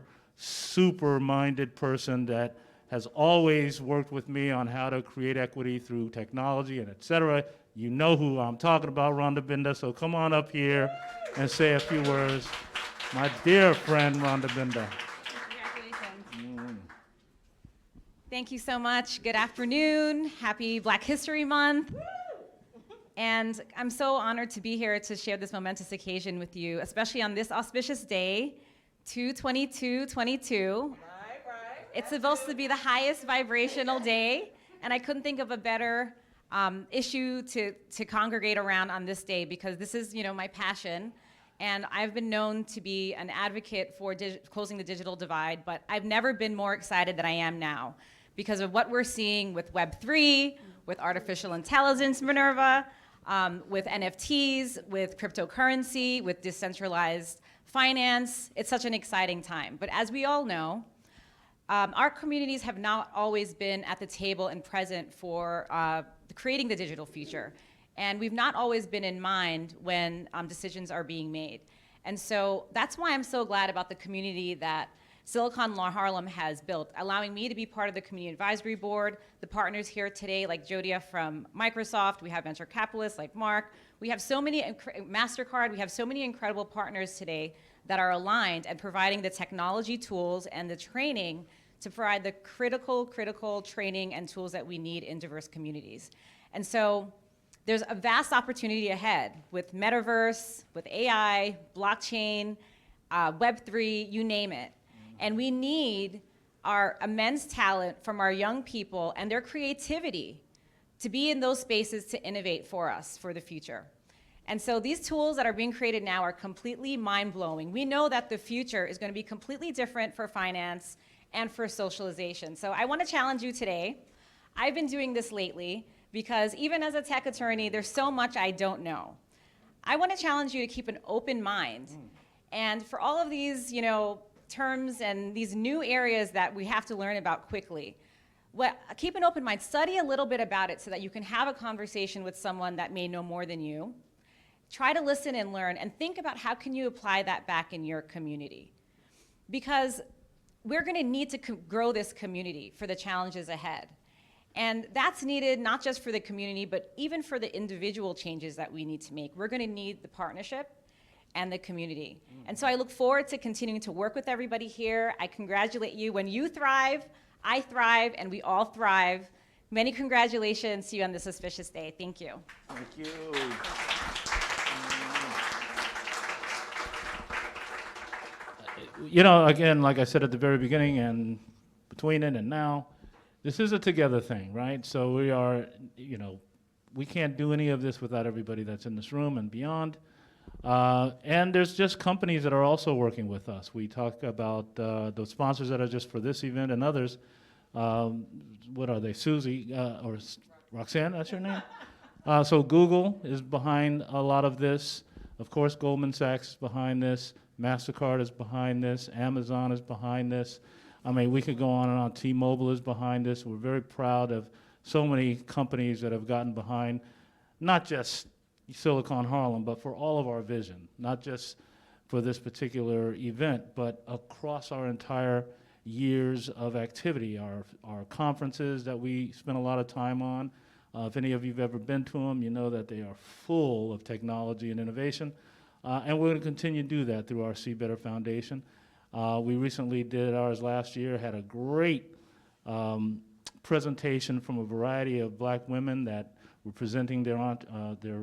minded person that has always worked with me on how to create equity through technology and et cetera. You know who I'm talking about, Rhonda Binda, so come on up here and say a few words. My dear friend, Rhonda Binda. Congratulations. Thank you so much. Good afternoon. Happy Black History Month. And I'm so honored to be here to share this momentous occasion with you, especially on this auspicious day, 2/22/22. It's supposed to be the highest vibrational day, and I couldn't think of a better issue to congregate around on this day, because this is, my passion, and I've been known to be an advocate for closing the digital divide, but I've never been more excited than I am now because of what we're seeing with Web3, with artificial intelligence, Minerva, with NFTs, with cryptocurrency, with decentralized finance. It's such an exciting time. But as we all know, our communities have not always been at the table and present for creating the digital future. And we've not always been in mind when decisions are being made. And so that's why I'm so glad about the community that Silicon Harlem has built, allowing me to be part of the Community Advisory Board, the partners here today like Jodia from Microsoft, we have venture capitalists like Mark, we have so many, MasterCard, we have so many incredible partners today that are aligned and providing the technology tools and the training to provide the critical training and tools that we need in diverse communities. And so there's a vast opportunity ahead with metaverse, with AI, blockchain, Web3, you name it. And we need our immense talent from our young people and their creativity to be in those spaces to innovate for us for the future. And so these tools that are being created now are completely mind-blowing. We know that the future is going to be completely different for finance and for socialization. So I want to challenge you today. I've been doing this lately because even as a tech attorney, there's so much I don't know. I want to challenge you to keep an open mind. And for all of these, terms and these new areas that we have to learn about quickly, keep an open mind. Study a little bit about it so that you can have a conversation with someone that may know more than you. Try to listen and learn and think about how can you apply that back in your community. Because we're going to need to grow this community for the challenges ahead. And that's needed not just for the community, but even for the individual changes that we need to make. We're going to need the partnership and the community. And so I look forward to continuing to work with everybody here. I congratulate you. When you thrive, I thrive, and we all thrive. Many congratulations to you on this auspicious day. Thank you. Thank you. Again, like I said at the very beginning, and between then and now, this is a together thing, right? So we are, you know, we can't do any of this without everybody that's in this room and beyond. And there's just companies that are also working with us. We talk about the sponsors that are just for this event and others. What are they, Susie or Roxanne, that's your name? So Google is behind a lot of this. Of course, Goldman Sachs is behind this. MasterCard is behind this. Amazon is behind this. I mean, we could go on and on. T-Mobile is behind this. We're very proud of so many companies that have gotten behind, not just Silicon Harlem, but for all of our vision, not just for this particular event, but across our entire years of activity, our conferences that we spend a lot of time on. If any of you have ever been to them, you know that they are full of technology and innovation. And we're going to continue to do that through our C-Better Foundation. We recently did ours last year, had a great presentation from a variety of black women that were presenting their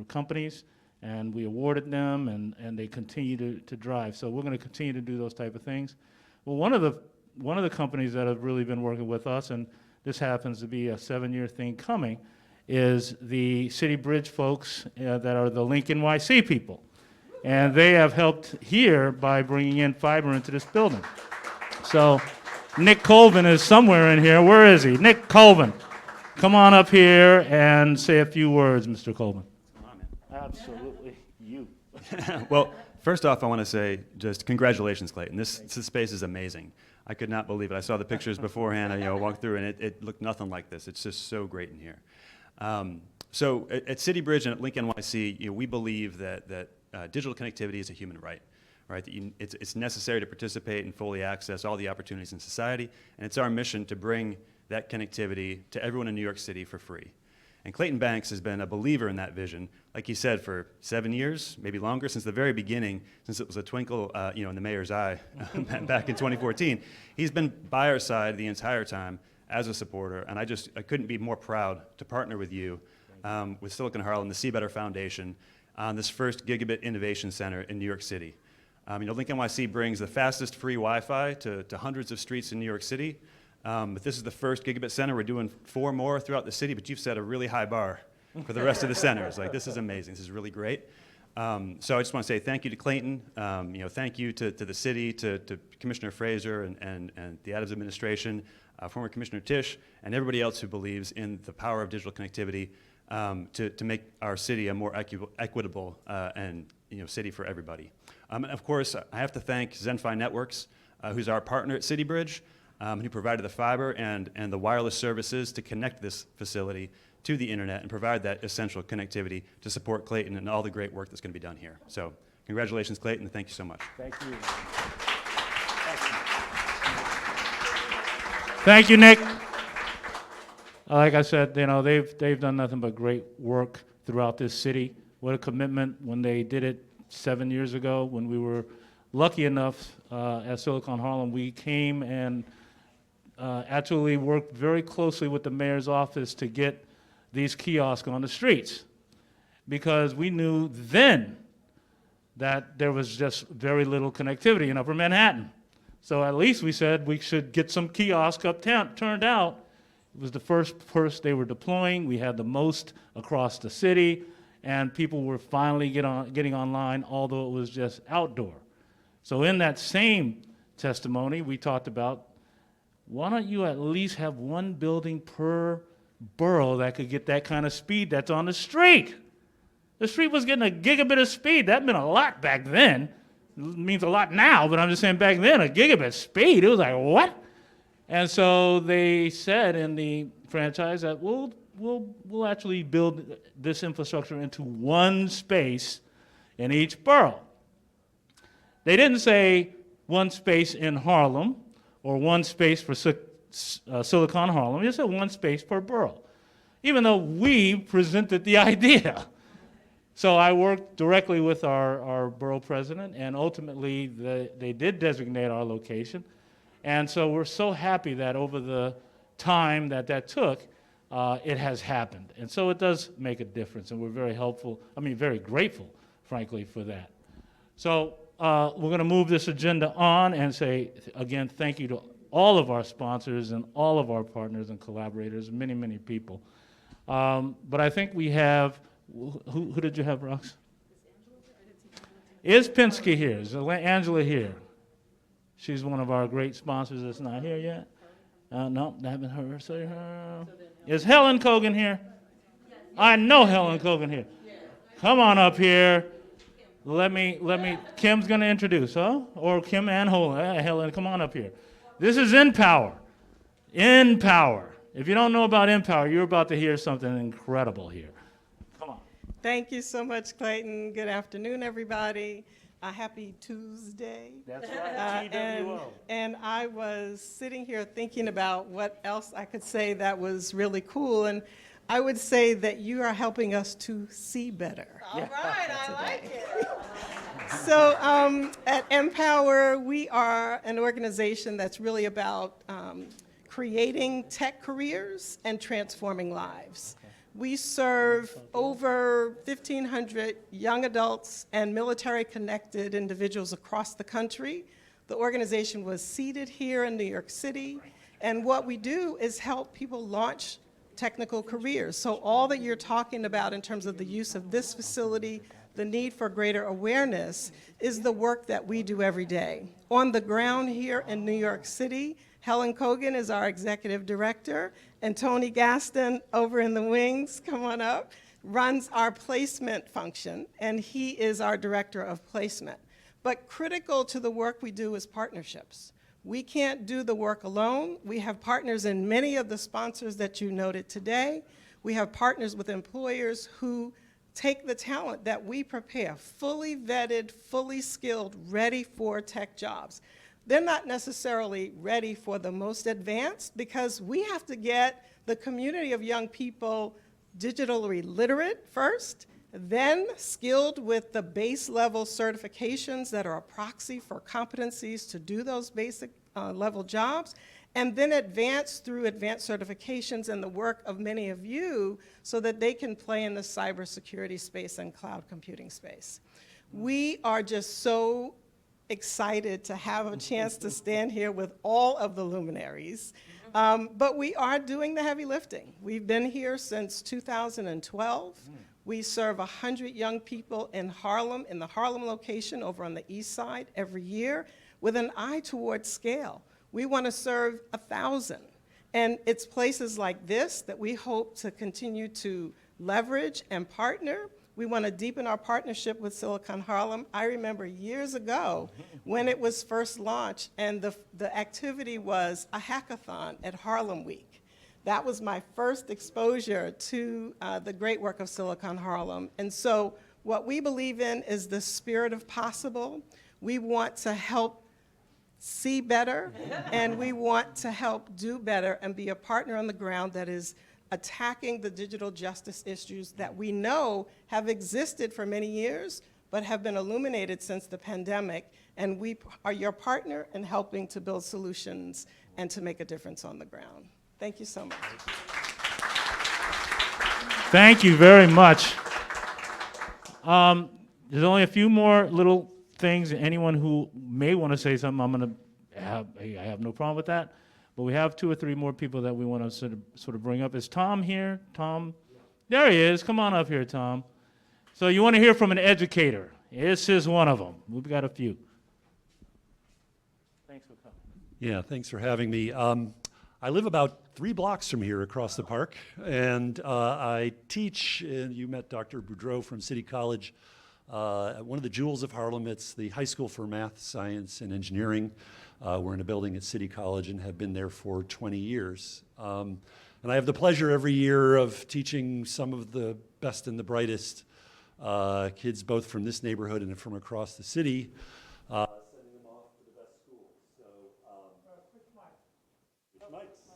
companies, and we awarded them, and they continue to drive. So we're going to continue to do those type of things. Well, one of the companies that have really been working with us, and this happens to be a 7-year thing coming, is the City Bridge folks that are the Link NYC people. And they have helped here by bringing in fiber into this building. So Nick Colvin is somewhere in here. Where is he? Nick Colvin. Come on up here and say a few words, Mr. Colvin. Absolutely, you. Well, first off, I want to say just congratulations, Clayton. This space is amazing. I could not believe it. I saw the pictures beforehand. I walked through, and it looked nothing like this. It's just so great in here. So at City Bridge and at Link NYC, we believe that digital connectivity is a human right. Right? That it's necessary to participate and fully access all the opportunities in society, and it's our mission to bring that connectivity to everyone in New York City for free. And Clayton Banks has been a believer in that vision, like he said, for 7 years, maybe longer, since the very beginning, since it was a twinkle in the mayor's eye back in 2014. He's been by our side the entire time as a supporter, and I couldn't be more proud to partner with you, with Silicon Harlem, the C-Better Foundation, on this first Gigabit Innovation Center in New York City. Link NYC brings the fastest free Wi-Fi to hundreds of streets in New York City. But this is the first Gigabit Center. We're doing 4 more throughout the city, but you've set a really high bar for the rest of the centers. Like, this is amazing. This is really great. So I just want to say thank you to Clayton. Thank you to the city, to Commissioner Fraser and the Adams administration, former Commissioner Tisch, and everybody else who believes in the power of digital connectivity to make our city a more equitable and city for everybody. And of course, I have to thank Zenfi Networks, who's our partner at City Bridge, who provided the fiber and the wireless services to connect this facility to the internet and provide that essential connectivity to support Clayton and all the great work that's going to be done here. So congratulations, Clayton, and thank you so much. Thank you. Thank you, Nick. Like I said, they've done nothing but great work throughout this city. What a commitment when they did it 7 years ago, when we were lucky enough at Silicon Harlem. We came and actually worked very closely with the mayor's office to get these kiosks on the streets, because we knew then that there was just very little connectivity in Upper Manhattan. So at least we said we should get some kiosks uptown. Turned out it was the first they were deploying. We had the most across the city, and people were finally getting online, although it was just outdoor. So in that same testimony, we talked about, why don't you at least have one building per borough that could get that kind of speed that's on the street? The street was getting a gigabit of speed. That meant a lot back then. It means a lot now, but I'm just saying back then, a gigabit speed, it was like, what? And so they said in the franchise that we'll actually build this infrastructure into one space in each borough. They didn't say one space in Harlem or one space for Silicon Harlem. They said one space per borough, even though we presented the idea. So I worked directly with our borough president, and ultimately they did designate our location. And so we're so happy that over the time that took, it has happened. And so it does make a difference, and we're very grateful, frankly, for that. So we're going to move this agenda on and say, again, thank you to all of our sponsors and all of our partners and collaborators, many, many people. But I think we have, who did you have, Rox? Is Pinsky here? Is Angela here? She's one of our great sponsors that's not here yet. No, that haven't heard. Say her. Is Helen Cogan here? I know Helen Cogan here. Come on up here. Let me, Kim's going to introduce, huh? Or Kim and Helen, come on up here. This is Empower. Empower. If you don't know about Empower, you're about to hear something incredible here. Come on. Thank you so much, Clayton. Good afternoon, everybody. Happy Tuesday. That's right, TWO. And I was sitting here thinking about what else I could say that was really cool. And I would say that you are helping us to see better. All right, I like it. So at Empower, we are an organization that's really about creating tech careers and transforming lives. We serve over 1,500 young adults and military-connected individuals across the country. The organization was seated here in New York City, and what we do is help people launch technical careers. So all that you're talking about in terms of the use of this facility, the need for greater awareness, is the work that we do every day. On the ground here in New York City, Helen Cogan is our executive director, and Tony Gaston over in the wings, come on up, runs our placement function, and he is our director of placement. But critical to the work we do is partnerships. We can't do the work alone. We have partners in many of the sponsors that you noted today. We have partners with employers who take the talent that we prepare, fully vetted, fully skilled, ready for tech jobs. They're not necessarily ready for the most advanced because we have to get the community of young people digitally literate first, then skilled with the base level certifications that are a proxy for competencies to do those basic level jobs, and then advance through advanced certifications and the work of many of you so that they can play in the cybersecurity space and cloud computing space. We are just so excited to have a chance to stand here with all of the luminaries, but we are doing the heavy lifting. We've been here since 2012. We serve 100 young people in Harlem, in the Harlem location over on the east side every year with an eye towards scale. We want to serve 1,000. And it's places like this that we hope to continue to leverage and partner. We want to deepen our partnership with Silicon Harlem. I remember years ago when it was first launched and the activity was a hackathon at Harlem Week. That was my first exposure to the great work of Silicon Harlem. And so what we believe in is the spirit of possible. We want to help see better, and we want to help do better and be a partner on the ground that is attacking the digital justice issues that we know have existed for many years, but have been illuminated since the pandemic. And we are your partner in helping to build solutions and to make a difference on the ground. Thank you so much. Thank you very much. There's only a few more little things. Anyone who may want to say something, I have no problem with that. But we have 2 or 3 more people that we want to sort of bring up. Is Tom here? Tom? There he is. Come on up here, Tom. So you want to hear from an educator. This is one of them. We've got a few. Thanks for coming. Yeah, thanks for having me. I live about 3 blocks from here across the park, and I teach, and you met Dr. Boudreau from City College, at one of the jewels of Harlem. It's the High School for Math, Science, and Engineering. We're in a building at City College and have been there for 20 years. And I have the pleasure every year of teaching some of the best and the brightest kids, both from this neighborhood and from across the city, sending them off to the best schools. So, which mics?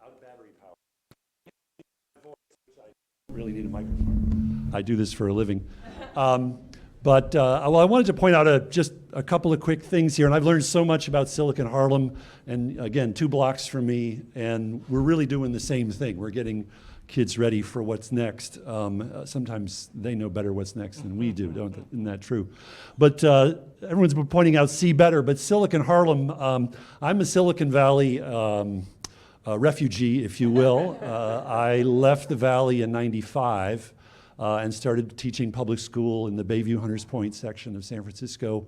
Out of battery power. I really need a microphone. I do this for a living. Well, I wanted to point out just a couple of quick things here, and I've learned so much about Silicon Harlem, and again, 2 blocks from me, and we're really doing the same thing. We're getting kids ready for what's next. Sometimes they know better what's next than we do, don't they? Isn't that true? But everyone's been pointing out C-Better, but Silicon Harlem, I'm a Silicon Valley refugee, if you will. I left the Valley in '95 and started teaching public school in the Bayview Hunters Point section of San Francisco.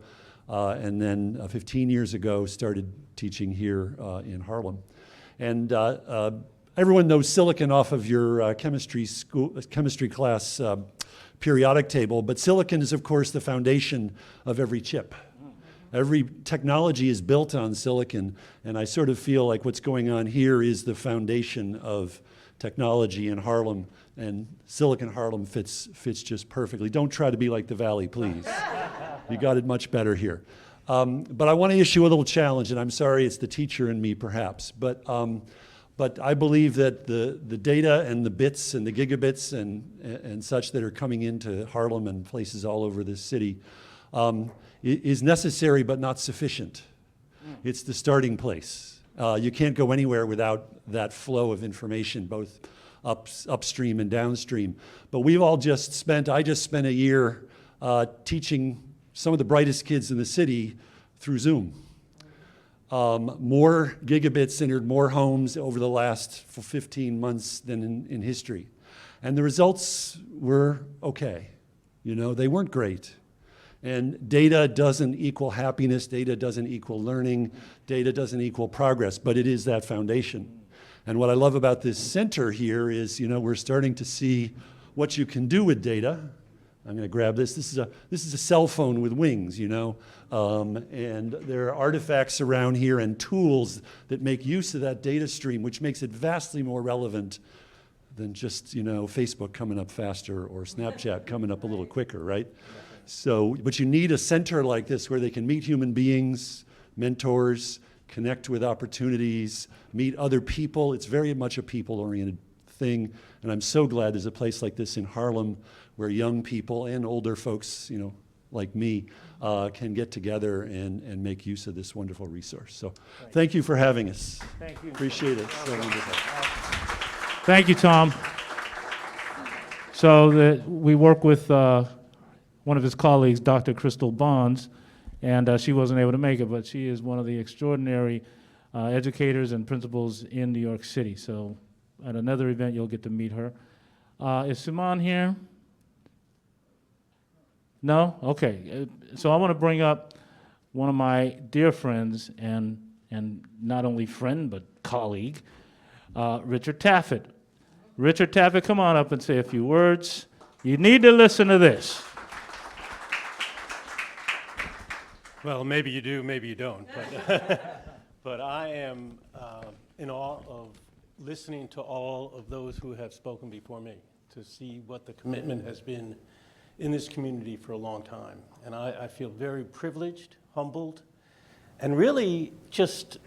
And then 15 years ago, started teaching here in Harlem. And everyone knows silicon off of your chemistry class periodic table, but silicon is, of course, the foundation of every chip. Every technology is built on silicon, and I sort of feel like what's going on here is the foundation of technology in Harlem, and Silicon Harlem fits just perfectly. Don't try to be like the Valley, please. You got it much better here. But I want to issue a little challenge, and I'm sorry it's the teacher in me perhaps, but I believe that the data and the bits and the gigabits and such that are coming into Harlem and places all over this city is necessary but not sufficient. It's the starting place. You can't go anywhere without that flow of information, both upstream and downstream. But I just spent a year teaching some of the brightest kids in the city through Zoom. More gigabits entered more homes over the last 15 months than in history. And the results were okay. You know, they weren't great. And data doesn't equal happiness, data doesn't equal learning, data doesn't equal progress, but it is that foundation. And what I love about this center here is, you know, we're starting to see what you can do with data. I'm going to grab this. This is a cell phone with wings, you know, and there are artifacts around here and tools that make use of that data stream, which makes it vastly more relevant than just, you know, Facebook coming up faster or Snapchat coming up a little quicker, right? So, but you need a center like this where they can meet human beings, mentors, connect with opportunities, meet other people. It's very much a people-oriented thing, and I'm so glad there's a place like this in Harlem where young people and older folks, you know, like me, can get together and make use of this wonderful resource. So thank you for having us. Thank you. Appreciate it. So wonderful. Thank you, Tom. So we work with one of his colleagues, Dr. Crystal Bonds, and she wasn't able to make it, but she is one of the extraordinary educators and principals in New York City. So at another event, you'll get to meet her. Is Simon here? No? Okay. So I want to bring up one of my dear friends and not only friend, but colleague, Richard Taffet. Richard Taffet, come on up and say a few words. You need to listen to this. Well, maybe you do, maybe you don't. But I am in awe of listening to all of those who have spoken before me, to see what the commitment has been in this community for a long time. And I feel very privileged, humbled, and really just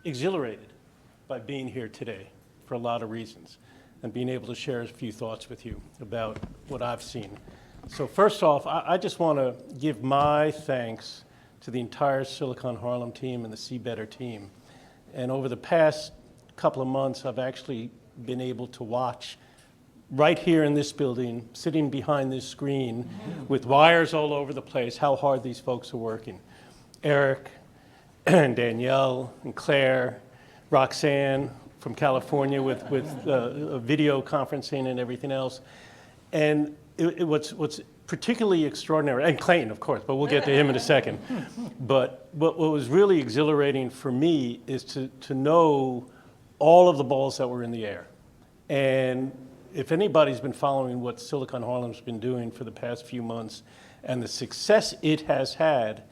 exhilarated by being here today for a lot of reasons, and being able to share a few thoughts with you about what I've seen. So first off, I just want to give my thanks to the entire Silicon Harlem team and the C-Better team. And over the past couple of months, I've actually been able to watch right here in this building, sitting behind this screen with wires all over the place, how hard these folks are working. Eric and Danielle and Claire, Roxanne from California with video conferencing and everything else. And what's particularly extraordinary, and Clayton, of course, but we'll get to him in a second. But what was really exhilarating for me is to know all of the balls that were in the air. And if anybody's been following what Silicon Harlem's been doing for the past few months and the success it has had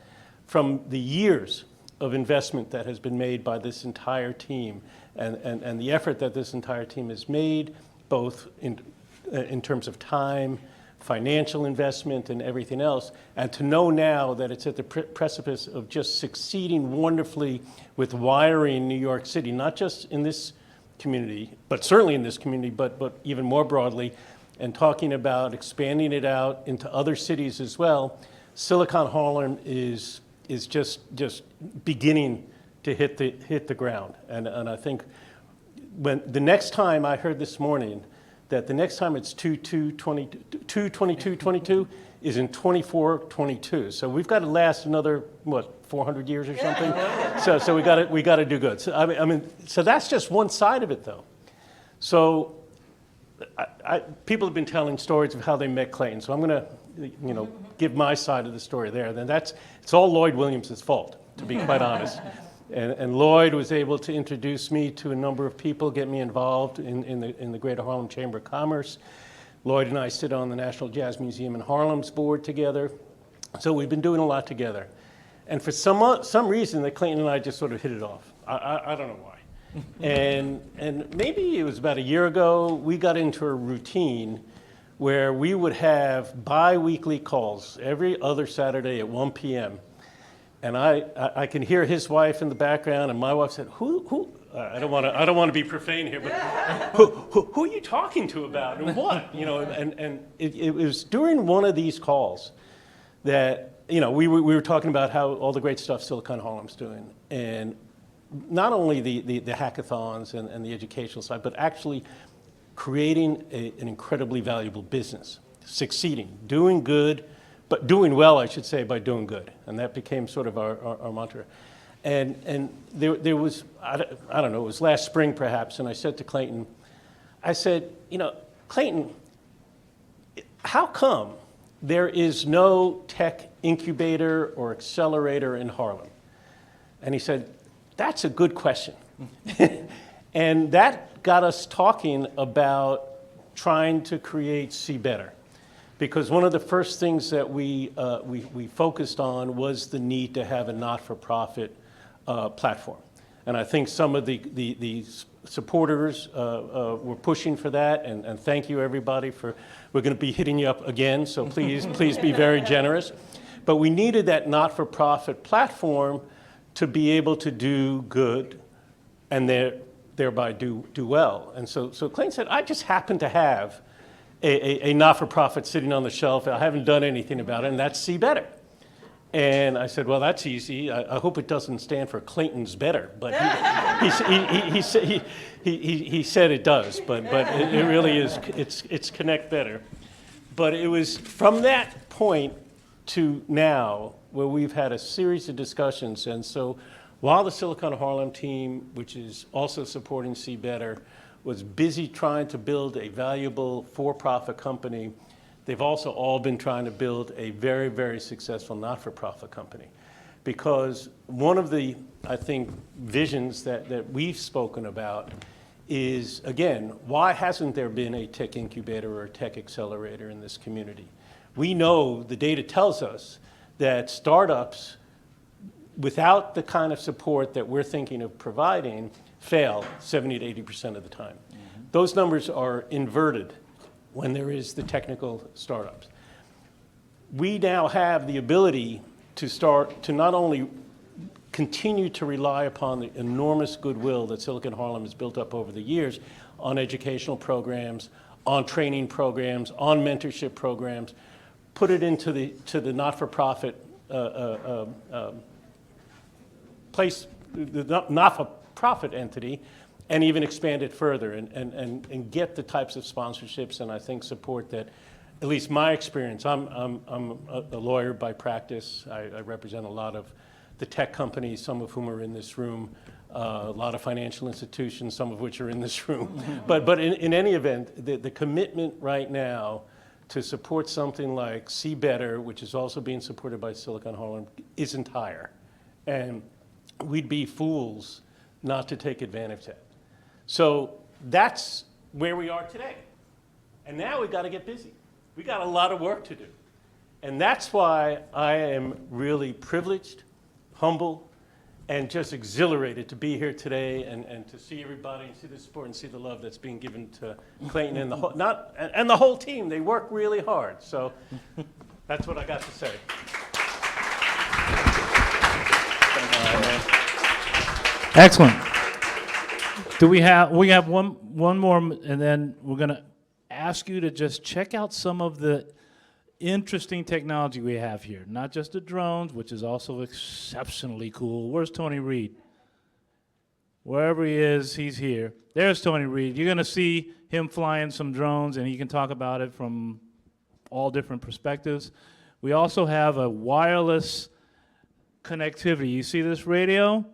from the years of investment that has been made by this entire team and the effort that this entire team has made, both in terms of time, financial investment, and everything else, and to know now that it's at the precipice of just succeeding wonderfully with wiring New York City, not just in this community, but certainly in this community, but even more broadly, and talking about expanding it out into other cities as well. Silicon Harlem is just beginning to hit the ground. And I think when the next time I heard this morning that the next time it's 2/22/22 is in 24/22. So we've got to last another, what, 400 years or something? So we got to do good. So I mean, so that's just one side of it, though. So people have been telling stories of how they met Clayton. So I'm going to, give my side of the story there. Then it's all Lloyd Williams' fault, to be quite honest. And Lloyd was able to introduce me to a number of people, get me involved in the Greater Harlem Chamber of Commerce. Lloyd and I sit on the National Jazz Museum in Harlem's board together. So we've been doing a lot together. And for some reason, that Clayton and I just sort of hit it off. I don't know why. And maybe it was about a year ago, we got into a routine where we would have bi-weekly calls every other Saturday at 1 p.m. And I can hear his wife in the background, and my wife said, "Who? I don't want to be profane here, but who are you talking to about and what?" And it was during one of these calls that we were talking about how all the great stuff Silicon Harlem's doing, and not only the hackathons and the educational side, but actually creating an incredibly valuable business, succeeding, doing good, but doing well, I should say, by doing good. And that became sort of our mantra. And there was, I don't know, it was last spring perhaps, and I said to Clayton, I said, Clayton, how come there is no tech incubator or accelerator in Harlem? And he said, that's a good question. And that got us talking about trying to create C-Better. Because one of the first things that we focused on was the need to have a not-for-profit platform. And I think some of the supporters were pushing for that, and thank you everybody we're going to be hitting you up again, so please be very generous. But we needed that not-for-profit platform to be able to do good and thereby do well. And so Clayton said, I just happen to have a not-for-profit sitting on the shelf. I haven't done anything about it, and that's C-Better. And I said, well, that's easy. I hope it doesn't stand for Clayton's Better, but he said it does, but it really is, it's Connect Better. But it was from that point to now where we've had a series of discussions. And so while the Silicon Harlem team, which is also supporting C-Better, was busy trying to build a valuable for-profit company, they've also all been trying to build a very, very successful not-for-profit company. Because one of the, I think, visions that we've spoken about is, again, why hasn't there been a tech incubator or a tech accelerator in this community? We know, the data tells us, that startups, without the kind of support that we're thinking of providing, fail 70 to 80% of the time. Mm-hmm. Those numbers are inverted when there is the technical startups. We now have the ability to start to not only continue to rely upon the enormous goodwill that Silicon Harlem has built up over the years on educational programs, on training programs, on mentorship programs, put it into the not-for-profit place, the not-for-profit entity, and even expand it further and get the types of sponsorships and I think support that, at least my experience, I'm a lawyer by practice. I represent a lot of the tech companies, some of whom are in this room, a lot of financial institutions, some of which are in this room. But in any event, the commitment right now to support something like C-Better, which is also being supported by Silicon Harlem, isn't higher. And we'd be fools not to take advantage of that. So that's where we are today. And now we've got to get busy. We got a lot of work to do. And that's why I am really privileged, humble, and just exhilarated to be here today and to see everybody and see the support and see the love that's being given to Clayton and the whole team. They work really hard. So that's what I got to say. Excellent. We have one more, and then we're going to ask you to just check out some of the interesting technology we have here. Not just the drones, which is also exceptionally cool. Where's Tony Reed? Wherever he is, he's here. There's Tony Reed. You're going to see him flying some drones, and he can talk about it from all different perspectives. We also have a wireless connectivity. You see this radio?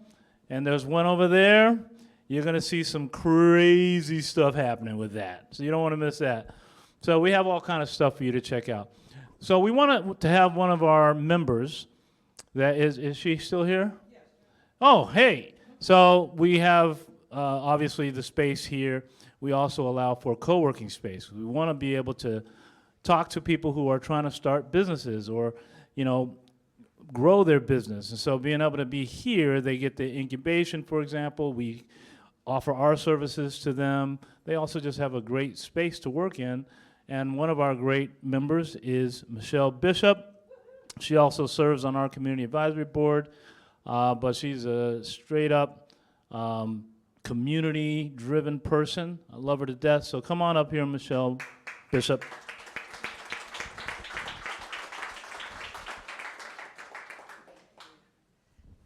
And there's one over there. You're going to see some crazy stuff happening with that. So you don't want to miss that. So we have all kind of stuff for you to check out. So we want to have one of our members that is she still here? Yes. Oh, hey. So we have obviously the space here. We also allow for co-working space. We want to be able to talk to people who are trying to start businesses or, you know, grow their business. And so being able to be here, they get the incubation, for example. We offer our services to them. They also just have a great space to work in. And one of our great members is Michelle Bishop. She also serves on our community advisory board, but she's a straight up community-driven person. I love her to death. So come on up here, Michelle Bishop.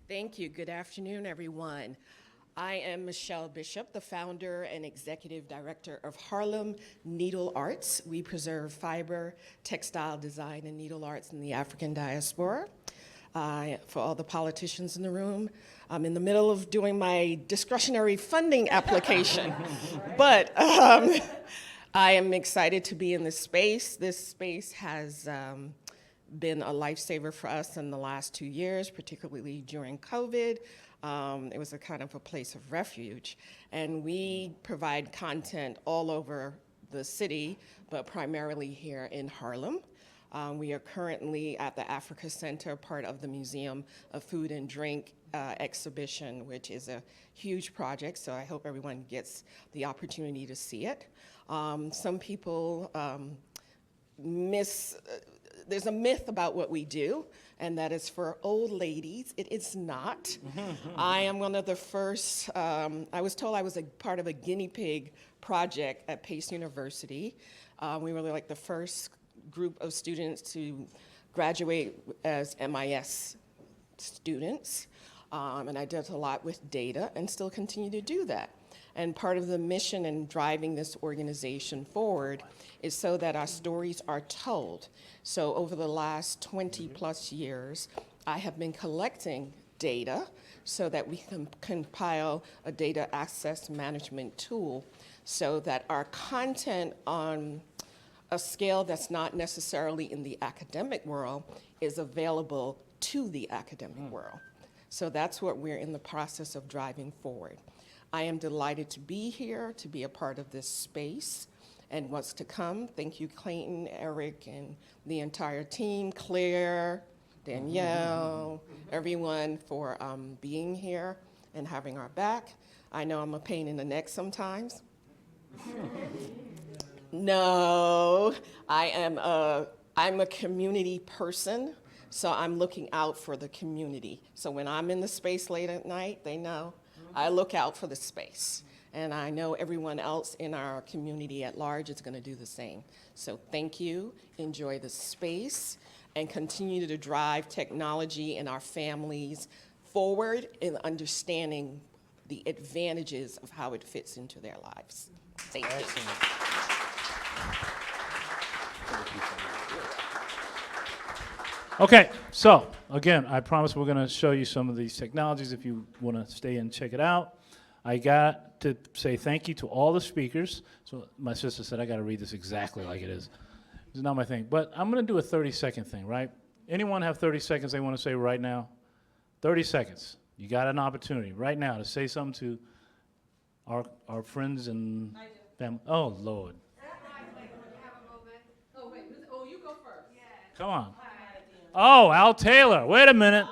Thank you. Good afternoon, everyone. I am Michelle Bishop, the founder and executive director of Harlem Needle Arts. We preserve fiber, textile design, and needle arts in the African diaspora. For all the politicians in the room, I'm in the middle of doing my discretionary funding application, but I am excited to be in this space. This space has been a lifesaver for us in the last 2 years, particularly during COVID. It was a kind of a place of refuge, and we provide content all over the city, but primarily here in Harlem. We are currently at the Africa Center, part of the Museum of Food and Drink exhibition, which is a huge project, so I hope everyone gets the opportunity to see it. Some people there's a myth about what we do, and that is for old ladies. It is not. I am one of the first, I was told I was a part of a guinea pig project at Pace University. We were like the first group of students to graduate as MIS students, and I did a lot with data and still continue to do that. And part of the mission in driving this organization forward is so that our stories are told. So over the last 20 plus years, I have been collecting data so that we can compile a data access management tool so that our content on a scale that's not necessarily in the academic world is available to the academic world. So that's what we're in the process of driving forward. I am delighted to be here, to be a part of this space and what's to come. Thank you, Clayton, Eric, and the entire team, Claire, Danielle, everyone for being here and having our back. I know I'm a pain in the neck sometimes. No, I'm a community person, so I'm looking out for the community. So when I'm in the space late at night, they know I look out for the space. And I know everyone else in our community at large is going to do the same. So thank you, enjoy the space, and continue to drive technology and our families forward in understanding the advantages of how it fits into their lives. Thank you. Okay, so again, I promise we're going to show you some of these technologies if you want to stay and check it out. I got to say thank you to all the speakers. So my sister said I got to read this exactly like it is. It's not my thing, but I'm going to do a 30-second thing, right? Anyone have 30 seconds they want to say right now? 30 seconds. You got an opportunity right now to say something to our friends and family. Oh, Lord. Oh, you go first. Come on. Oh, Al Taylor. Wait a minute.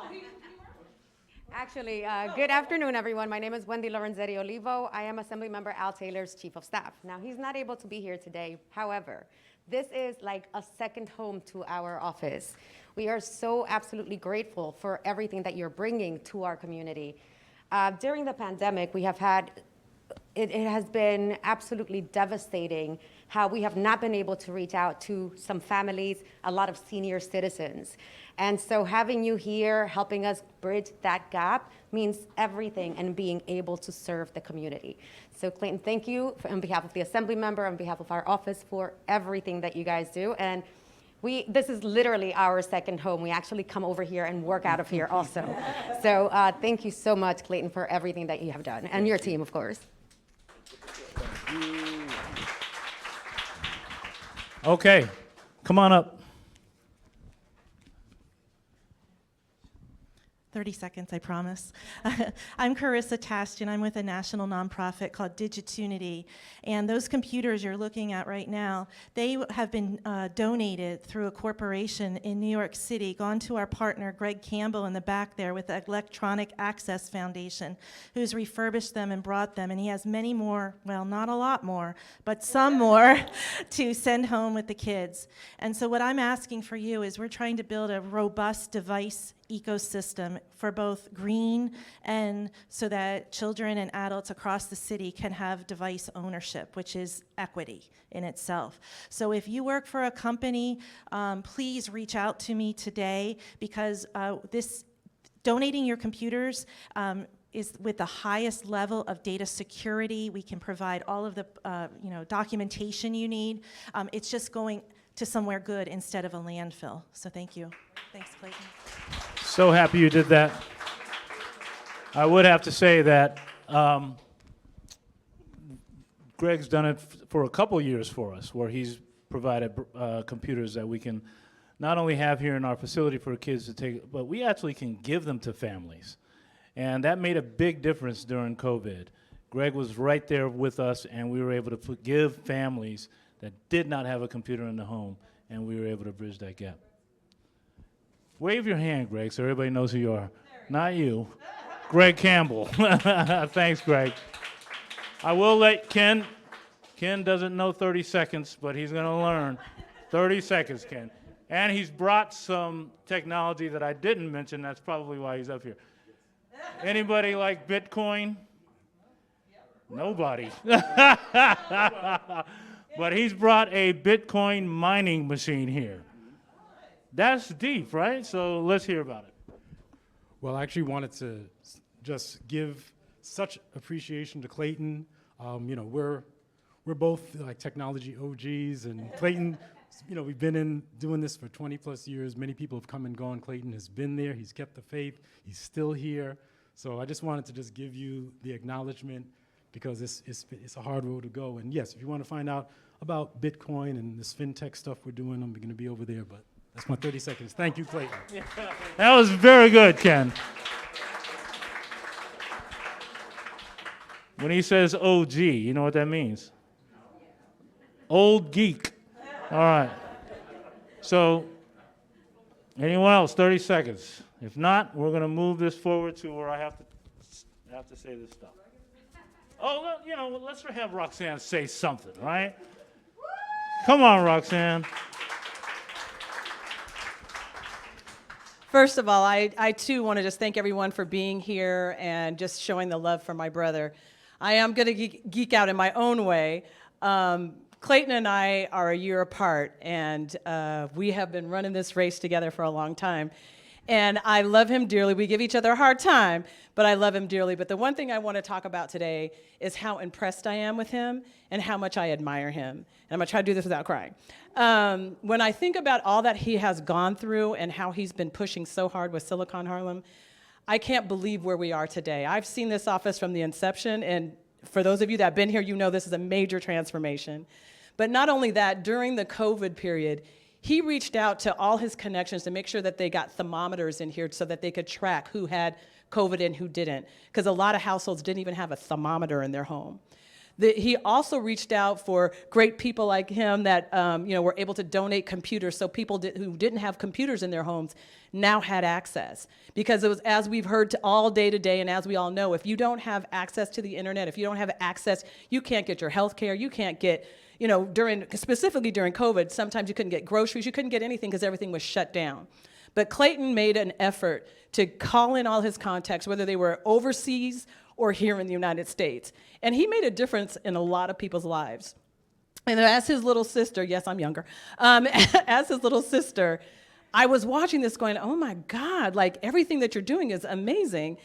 Actually, good afternoon, everyone. My name is Wendy Lorenzetti Olivo. I am Assembly Member Al Taylor's Chief of Staff. Now, he's not able to be here today. However, this is like a second home to our office. We are so absolutely grateful for everything that you're bringing to our community. During the pandemic, we have had, it has been absolutely devastating how we have not been able to reach out to some families, a lot of senior citizens. And so having you here, helping us bridge that gap means everything and being able to serve the community. So Clayton, thank you on behalf of the Assembly member, on behalf of our office for everything that you guys do. And this is literally our second home. We actually come over here and work out of here also. So thank you so much, Clayton, for everything that you have done, and your team, of course. Okay, come on up. 30 seconds, I promise. I'm Carissa Tastian. I'm with a national nonprofit called Digitunity. And those computers you're looking at right now, they have been donated through a corporation in New York City, gone to our partner, Greg Campbell, in the back there with the Electronic Access Foundation, who's refurbished them and brought them. And he has many more, well, not a lot more, but some more to send home with the kids. And so what I'm asking for you is we're trying to build a robust device ecosystem for both green and so that children and adults across the city can have device ownership, which is equity in itself. So if you work for a company, please reach out to me today, because donating your computers is with the highest level of data security. We can provide all of the documentation you need. It's just going to somewhere good instead of a landfill. So thank you. Thanks, Clayton. So happy you did that. I would have to say that Greg's done it for a couple years for us, where he's provided computers that we can not only have here in our facility for kids to take, but we actually can give them to families. And that made a big difference during COVID. Greg was right there with us, and we were able to give families that did not have a computer in the home, and we were able to bridge that gap. Wave your hand, Greg, so everybody knows who you are. Not you. Greg Campbell. Thanks, Greg. I will let Ken doesn't know 30 seconds, but he's going to learn. 30 seconds, Ken. And he's brought some technology that I didn't mention. That's probably why he's up here. Anybody like Bitcoin? Nobody. But he's brought a Bitcoin mining machine here. That's deep, right? So let's hear about it. Well, I actually wanted to just give such appreciation to Clayton. We're both like technology OGs, and Clayton, we've been doing this for 20 plus years. Many people have come and gone. Clayton has been there. He's kept the faith. He's still here. So I just wanted to just give you the acknowledgement, because it's a hard road to go. And yes, if you want to find out about Bitcoin and this fintech stuff we're doing, I'm going to be over there. But that's my 30 seconds. Thank you, Clayton. That was very good, Ken. When he says OG, you know what that means? Old geek. All right. So, anyone else? 30 seconds. If not, we're going to move this forward to where I have to say this stuff. Oh, let's have Roxanne say something, right? Come on, Roxanne. First of all, I too want to just thank everyone for being here and just showing the love for my brother. I am going to geek out in my own way. Clayton and I are a year apart, and we have been running this race together for a long time. And I love him dearly. We give each other a hard time, but I love him dearly. But the one thing I want to talk about today is how impressed I am with him and how much I admire him. And I'm going to try to do this without crying. When I think about all that he has gone through and how he's been pushing so hard with Silicon Harlem, I can't believe where we are today. I've seen this office from the inception, and for those of you that have been here, you know this is a major transformation. But not only that, during the COVID period, he reached out to all his connections to make sure that they got thermometers in here so that they could track who had COVID and who didn't, because a lot of households didn't even have a thermometer in their home. He also reached out for great people like him that were able to donate computers, so people who didn't have computers in their homes now had access. Because it was, as we've heard all day today, and as we all know, if you don't have access to the internet, if you don't have access, you can't get your health care, you can't get, specifically during COVID, sometimes you couldn't get groceries, you couldn't get anything because everything was shut down. But Clayton made an effort to call in all his contacts, whether they were overseas or here in the United States. And he made a difference in a lot of people's lives. And as his little sister, yes, I'm younger, as his little sister, I was watching this going, oh my God, like everything that you're doing is amazing.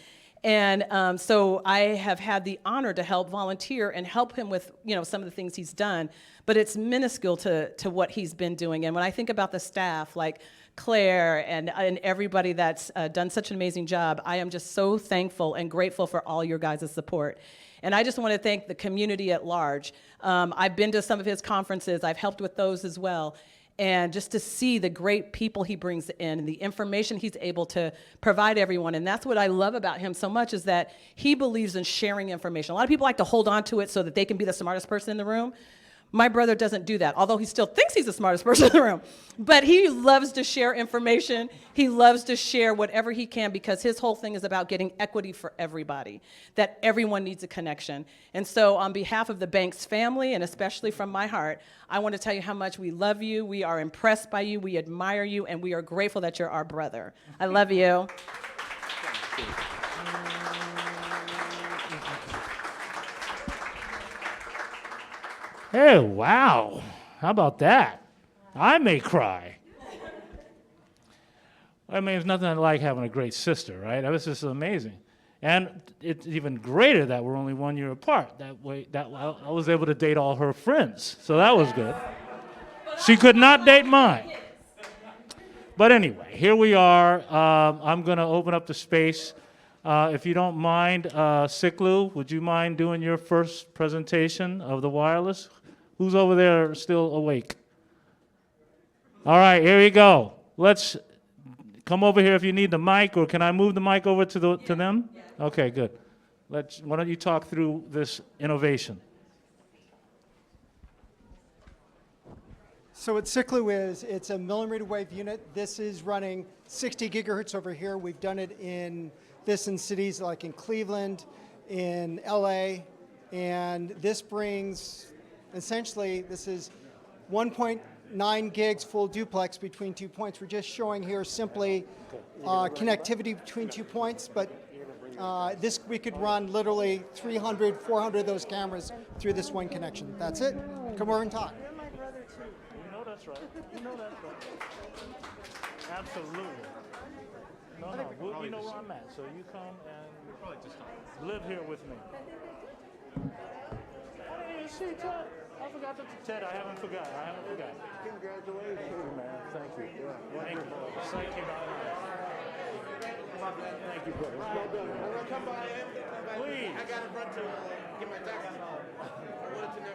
And so I have had the honor to help volunteer and help him with, some of the things he's done, but it's minuscule to what he's been doing. And when I think about the staff, like Claire and everybody that's done such an amazing job, I am just so thankful and grateful for all your guys' support. And I just want to thank the community at large. I've been to some of his conferences. I've helped with those as well. And just to see the great people he brings in and the information he's able to provide everyone. And that's what I love about him so much, is that he believes in sharing information. A lot of people like to hold on to it so that they can be the smartest person in the room. My brother doesn't do that, although he still thinks he's the smartest person in the room. But he loves to share information. He loves to share whatever he can, because his whole thing is about getting equity for everybody, that everyone needs a connection. And so on behalf of the Banks family, and especially from my heart, I want to tell you how much we love you, we are impressed by you, we admire you, and we are grateful that you're our brother. I love you. Hey, wow. How about that? I may cry. I mean, there's nothing like having a great sister, right? That was just amazing. And it's even greater that we're only 1 year apart. That way, I was able to date all her friends, so that was good. She could not date mine. But anyway, here we are. I'm going to open up the space. If you don't mind, Siklu, would you mind doing your first presentation of the wireless? Who's over there still awake? All right, here we go. Let's come over here if you need the mic, or can I move the mic over to them? Okay, good. Why don't you talk through this innovation? So what Siklu is, it's a millimeter wave unit. This is running 60 gigahertz over here. We've done it in cities like in Cleveland, in LA, and this brings, essentially, this is 1.9 gigs full duplex between 2 points. We're just showing here simply connectivity between 2 points, but we could run literally 300, 400 of those cameras through this one connection. That's it. Come over and talk. You're my brother too. You know that's right. You know that's right. Absolutely. No, you know where I'm at, so you come and live here with me. I didn't even see Ted. I forgot Ted, I haven't forgot. Congratulations. Thank you, man. Thank you. Thank you. Thank you. Thank you, brother. Well done. Come by him. Please. I got to run to get my taxi.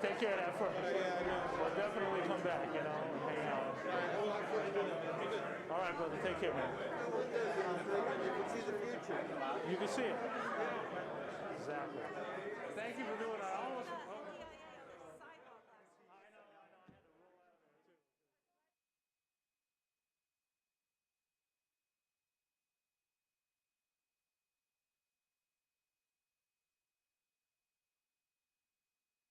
Take care of that first. Well, definitely come back, and hang out. All right, brother. Take care, man. You can see the future. You can see it. Exactly.